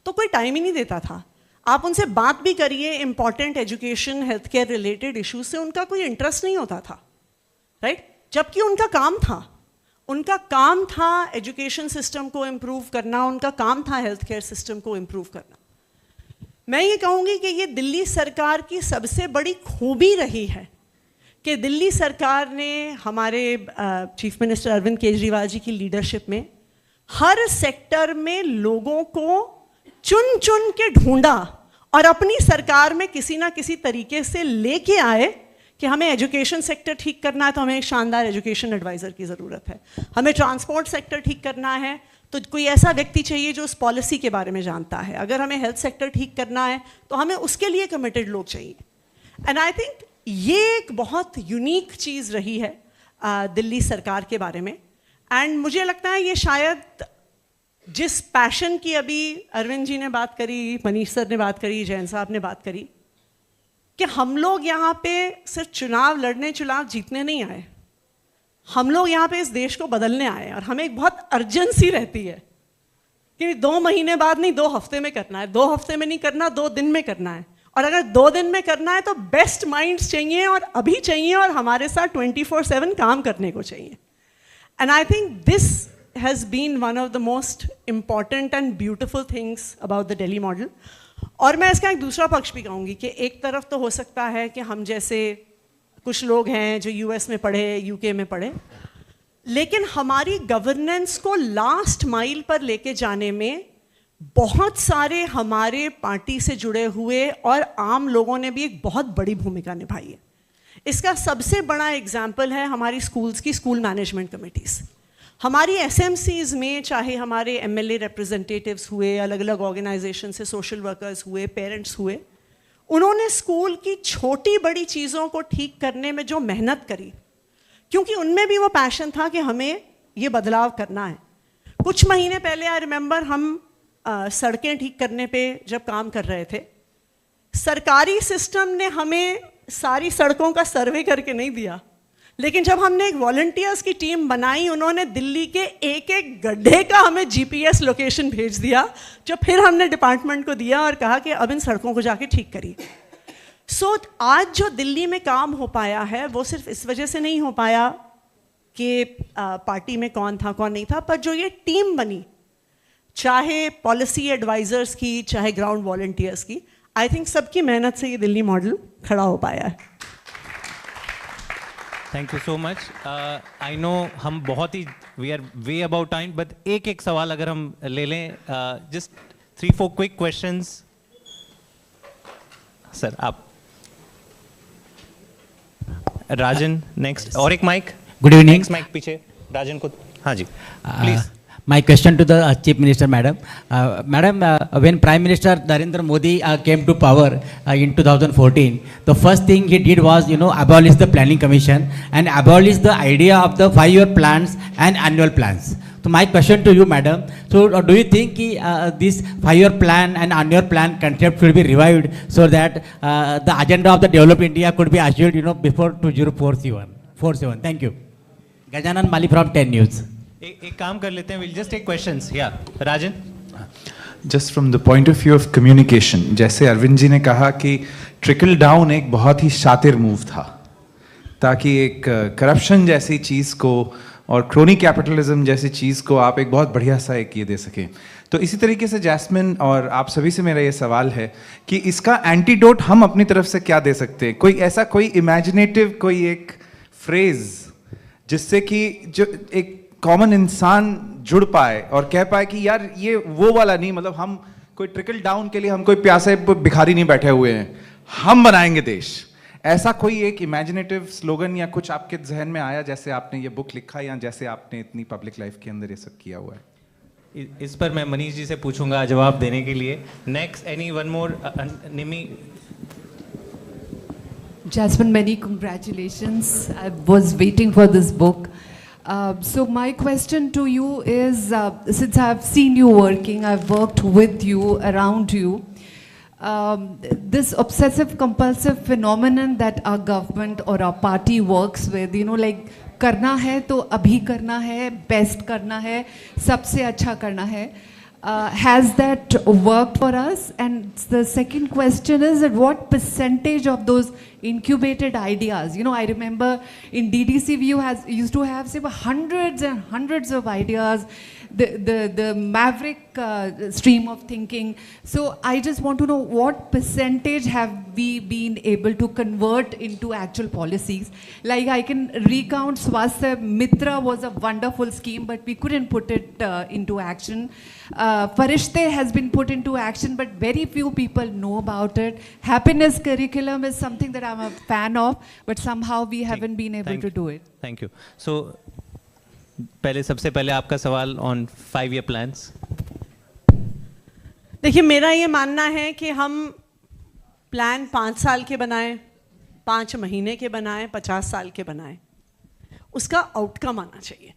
तो कोई टाइम ही नहीं देता था। आप उनसे बात भी करिए important education health care related issues से, उनका कोई इंटरेस्ट नहीं होता था, राइट? जबकि उनका काम था एजुकेशन सिस्टम को इम्प्रूव करना, उनका काम था हेल्थ केयर सिस्टम को इम्प्रूव करना। मैं ये कहूँगी कि ये दिल्ली सरकार की सबसे बड़ी खूबी रही है कि दिल्ली सरकार ने हमारे चीफ मिनिस्टर अरविंद केजरीवाल जी की लीडरशिप में हर सेक्टर में लोगों को चुन चुन के ढूंढा और अपनी सरकार में किसी ना किसी तरीके से लेके आए कि हमें एजुकेशन सेक्टर ठीक करना है तो हमें एक शानदार एजुकेशन एडवाइज़र की ज़रूरत है, हमें ट्रांसपोर्ट सेक्टर ठीक करना है तो कोई ऐसा व्यक्ति चाहिए जो उस पॉलिसी के बारे में जानता है, अगर हमें हेल्थ सेक्टर ठीक करना है तो हमें उसके लिए कमिटेड लोग चाहिए। एंड आई थिंक ये एक बहुत यूनिक चीज़ रही है दिल्ली सरकार के बारे में। एंड मुझे लगता है ये शायद जिस पैशन की अभी अरविंद जी ने बात करी, मनीष सर ने बात करी, जैन साहब ने बात करी कि हम लोग यहाँ पे सिर्फ चुनाव लड़ने, चुनाव जीतने नहीं आए, हम लोग यहाँ पे इस देश को बदलने आए और हमें एक बहुत अर्जेंसी रहती है कि 2 महीने बाद नहीं, 2 हफ्ते में करना है, 2 हफ्ते में नहीं करना, 2 दिन में करना है, और अगर 2 दिन में करना है तो बेस्ट माइंड्स चाहिए और अभी चाहिए और हमारे साथ 24/7 काम करने को चाहिए। And I think this has been one of the most important and beautiful things about the Delhi model। और मैं इसका एक दूसरा पक्ष भी कहूँगी कि एक तरफ तो हो सकता है कि हम जैसे कुछ लोग हैं जो US में पढ़े, UK में पढ़े, लेकिन हमारी गवर्नेंस को लास्ट माइल पर लेके जाने में बहुत सारे हमारे पार्टी से जुड़े हुए और आम लोगों ने भी एक बहुत बड़ी भूमिका निभाई है। इसका सबसे बड़ा एग्जाम्पल है हमारी स्कूल्स की स्कूल मैनेजमेंट कमेटीज़। हमारी एसएमसीज़ में चाहे हमारे एमएलए रिप्रेजेंटेटिव्स हुए, अलग अलग ऑर्गेनाइजेशन से सोशल वर्कर्स हुए, पेरेंट्स हुए, उन्होंने स्कूल की छोटी बड़ी चीज़ों को ठीक करने में जो मेहनत करी, क्योंकि उनमें भी वो पैशन था कि हमें ये बदलाव करना है। कुछ महीने पहले आई रिमेंबर हम सड़कें ठीक करने पे जब काम कर रहे थे, सरकारी सिस्टम ने हमें सारी सड़कों का सर्वे करके नहीं दिया, लेकिन जब हमने एक वॉलंटियर्स की टीम बनाई, उन्होंने दिल्ली के एक एक गड्ढे का हमें जीपीएस लोकेशन भेज दिया, जो फिर हमने डिपार्टमेंट को दिया और कहा कि अब इन सड़कों को जाके ठीक करिए। सो आज जो दिल्ली में काम हो पाया है वो सिर्फ इस वजह से नहीं हो पाया कि पार्टी में कौन था कौन नहीं था, पर जो ये टीम बनी, चाहे पॉलिसी एडवाइजर्स की चाहे ग्राउंड वॉलंटियर्स की, आई थिंक सबकी मेहनत से ये दिल्ली मॉडल खड़ा हो पाया है। Thank you so much. I know हम बहुत ही we are way about time, but एक एक सवाल अगर हम ले लें, जस्ट 3-4 क्विक क्वेश्चंस। सर आप, राजन नेक्स्ट, और एक mic. Good evening. Next mic पीछे, राजन को। हाँ जी please. My question to the Chief Minister, Madam. Madam, when Prime Minister Narendra Modi came to power in 2014, the first thing he did was, abolish the Planning Commission and abolish the idea of the 5-year plans and annual plans. So my question to you, Madam, so do you think this 5-year plan and annual plan concept should be revived so that the agenda of the Developed India could be achieved, before 2047? Thank you. Gajanan Mali from 10 News. एक काम कर लेते हैं, will just take questions. या Rajan, just from the point of view of communication, जैसे अरविंद जी ने कहा कि ट्रिकल डाउन एक बहुत ही शातिर मूव था, ताकि एक करप्शन जैसी चीज़ को और क्रोनी कैपिटलिज्म जैसी चीज़ को आप एक बहुत बढ़िया सा एक ये दे सकें। तो इसी तरीके से जैस्मिन और आप सभी से मेरा ये सवाल है कि इसका एंटीडोट हम अपनी तरफ से क्या दे सकते हैं? कोई इमेजिनेटिव कोई एक फ्रेज जिससे कि जो एक कॉमन इंसान जुड़ पाए और कह पाए कि यार ये वो वाला नहीं, मतलब हम कोई ट्रिकल डाउन के लिए हम कोई प्यासे भिखारी नहीं बैठे हुए हैं, हम बनाएंगे देश। ऐसा कोई एक इमेजिनेटिव स्लोगन या कुछ आपके जहन में आया जैसे आपने ये बुक लिखा या जैसे आपने इतनी पब्लिक लाइफ के अंदर ये सब किया हुआ है? इस पर मैं मनीष जी से पूछूंगा जवाब देने के लिए। Next, any one more? निमी। Jasmine, many congratulations. I was waiting for this book. So my question to you is, since I've seen you working, I've worked with you, around you, this obsessive compulsive phenomenon that our government or our party works with, like करना है तो अभी करना है, best करना है, सबसे अच्छा करना है. Has that worked for us? And the second question is that what percentage of those incubated ideas, I remember in DDC we used to have say hundreds and hundreds of ideas, the maverick stream of thinking. So I just want to know what percentage have we been able to convert into actual policies? Like I can recount Swasthya Mitra was a wonderful scheme, but we couldn't put it into action. Farishte has been put into action, but very few people know about it. Happiness curriculum is something that I'm a fan of, but somehow we haven't been able to do it. Thank you. So, सबसे पहले आपका सवाल on 5-year plans. देखिए, मेरा ये मानना है कि हम प्लान 5 साल के बनाएं, 5 महीने के बनाएं, 50 साल के बनाएं, उसका आउटकम आना चाहिए.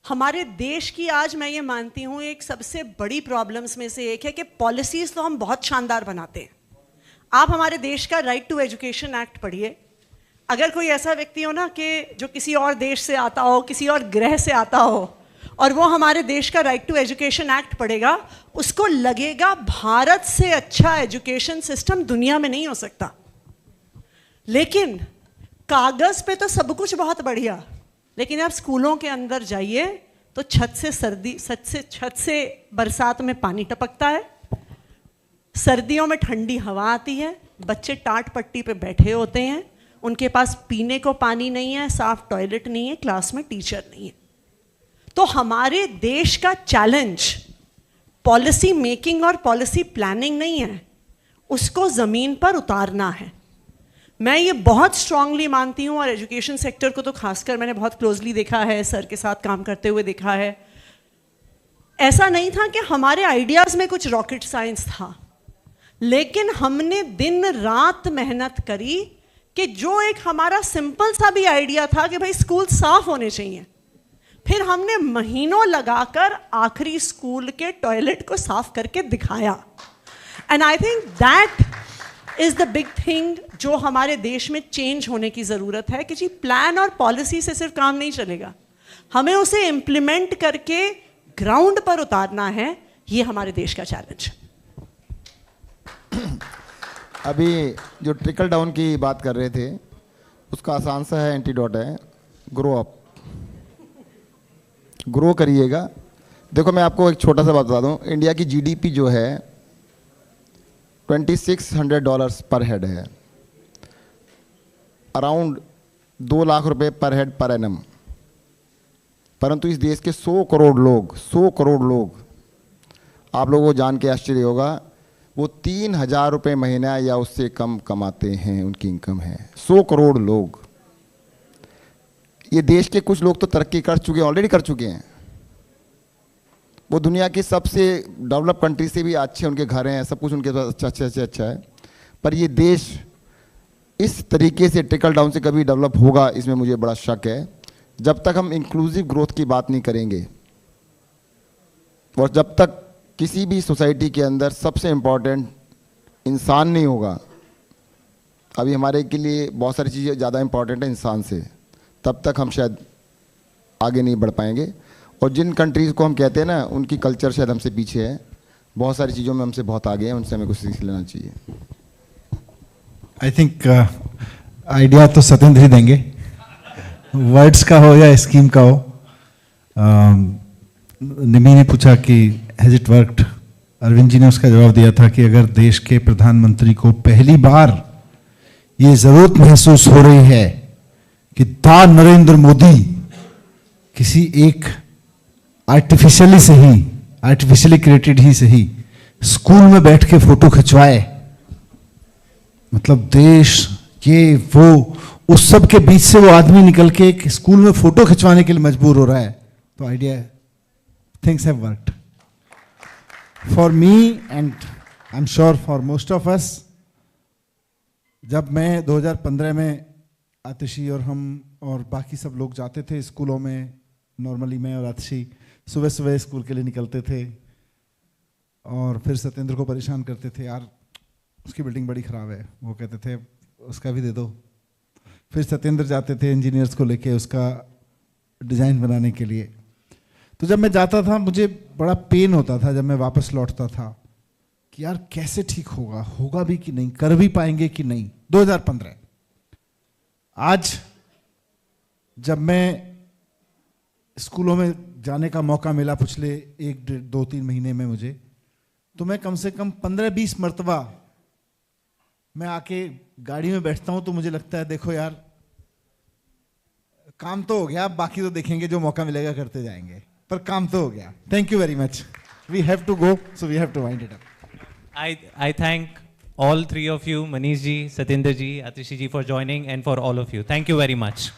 हमारे देश की आज मैं ये मानती हूँ एक सबसे बड़ी प्रॉब्लम्स में से एक है कि पॉलिसीज़ तो हम बहुत शानदार बनाते हैं. आप हमारे देश का राइट टू एजुकेशन एक्ट पढ़िए. अगर कोई ऐसा व्यक्ति हो ना कि जो किसी और देश से आता हो, किसी और ग्रह से आता हो, और वो हमारे देश का राइट टू एजुकेशन एक्ट पढ़ेगा, उसको लगेगा भारत से अच्छा एजुकेशन सिस्टम दुनिया में नहीं हो सकता. लेकिन कागज़ पे तो सब कुछ बहुत बढ़िया, लेकिन आप स्कूलों के अंदर जाइए तो छत से बरसात में पानी टपकता है, सर्दियों में ठंडी हवा आती है, बच्चे टाट पट्टी पे बैठे होते हैं, उनके पास पीने को पानी नहीं है, साफ टॉयलेट नहीं है, क्लास में टीचर नहीं है. तो हमारे देश का चैलेंज पॉलिसी मेकिंग और पॉलिसी प्लानिंग नहीं है, उसको ज़मीन पर उतारना है. मैं ये बहुत स्ट्रांगली मानती हूँ, और एजुकेशन सेक्टर को तो खासकर मैंने बहुत क्लोजली देखा है, सर के साथ काम करते हुए देखा है. ऐसा नहीं था कि हमारे आइडियाज़ में कुछ रॉकेट साइंस था, लेकिन हमने दिन रात मेहनत करी कि जो एक हमारा सिंपल सा भी आइडिया था कि भाई स्कूल साफ होने चाहिए, फिर हमने महीनों लगाकर आखिरी स्कूल के टॉयलेट को साफ करके दिखाया. And I think is the big thing जो हमारे देश में चेंज होने की ज़रूरत है कि जी प्लान और पॉलिसी से सिर्फ काम नहीं चलेगा, हमें उसे इम्प्लीमेंट करके ग्राउंड पर उतारना है। ये हमारे देश का चैलेंज है। अभी जो ट्रिकल डाउन की बात कर रहे थे, उसका आसान सा है, एंटीडोट है, ग्रो अप। ग्रो करिएगा। देखो मैं आपको एक छोटा सा बात बता दूं, इंडिया की जीडीपी जो है $2600 पर हेड है, अराउंड 2 लाख रुपए पर हेड पर एनम। परंतु इस देश के 100 करोड़ लोग, आप लोगों को जान के आश्चर्य होगा, वो 3000 रुपये महीना या उससे कम कमाते हैं, उनकी इनकम है। 100 करोड़ लोग। ये देश के कुछ लोग तो तरक्की कर चुके हैं, ऑलरेडी कर चुके हैं, वो दुनिया की सबसे डेवलप कंट्री से भी अच्छे उनके घर हैं, सब कुछ उनके पास अच्छा है। पर ये देश इस तरीके से ट्रिकल डाउन से कभी डेवलप होगा, इसमें मुझे बड़ा शक है, जब तक हम इंक्लूसिव ग्रोथ की बात नहीं करेंगे। और जब तक किसी भी सोसाइटी के अंदर सबसे इम्पोर्टेंट इंसान नहीं होगा, अभी हमारे के लिए बहुत सारी चीज़ें ज़्यादा इम्पोर्टेंट है इंसान से, तब तक हम शायद आगे नहीं बढ़ पाएंगे। और जिन कंट्रीज़ को हम कहते हैं ना, उनकी कल्चर शायद हमसे पीछे है, बहुत सारी चीज़ों में हमसे बहुत आगे हैं, उनसे हमें कुछ सीख लेना चाहिए। आई थिंक आइडिया तो सत्येंद्र ही देंगे, वर्ड्स का हो या स्कीम का हो। निमी ने पूछा कि has it worked, Arvind ji ने उसका जवाब दिया था कि अगर देश के प्रधानमंत्री को पहली बार ये ज़रूरत महसूस हो रही है कि दा नरेंद्र मोदी किसी एक आर्टिफिशियली क्रिएटेड ही से ही स्कूल में बैठ के फोटो खिंचवाए, मतलब देश ये वो, उस सब के बीच से वो आदमी निकल के एक स्कूल में फोटो खिंचवाने के लिए मजबूर हो रहा है, तो idea, things have worked for me and I am sure for most of us. जब मैं 2015 में आतिशी और हम और बाकी सब लोग जाते थे स्कूलों में, नॉर्मली मैं और आतिशी सुबह सुबह स्कूल के लिए निकलते थे और फिर सत्येंद्र को परेशान करते थे, यार उसकी बिल्डिंग बड़ी ख़राब है, वो कहते थे उसका भी दे दो। फिर सत्येंद्र जाते थे इंजीनियर्स को लेके उसका डिज़ाइन बनाने के लिए। तो जब मैं जाता था मुझे बड़ा पेन होता था जब मैं वापस लौटता था कि यार कैसे ठीक होगा भी कि नहीं, कर भी पाएंगे कि नहीं। 2015 आज जब मैं स्कूलों में जाने का मौका मिला पिछले 1-2-3 महीने में मुझे, तो मैं कम से कम 15-20 मरतबा मैं आके गाड़ी में बैठता हूं, तो मुझे लगता है देखो यार काम तो हो गया, बाकी तो देखेंगे, जो मौका मिलेगा करते जाएंगे, पर काम तो हो गया। Thank you very much. We have to go, so we have to wind it up. I thank all three of you, Manish ji, Satyendra ji, Atishi ji, for joining, and for all of you. Thank you very much.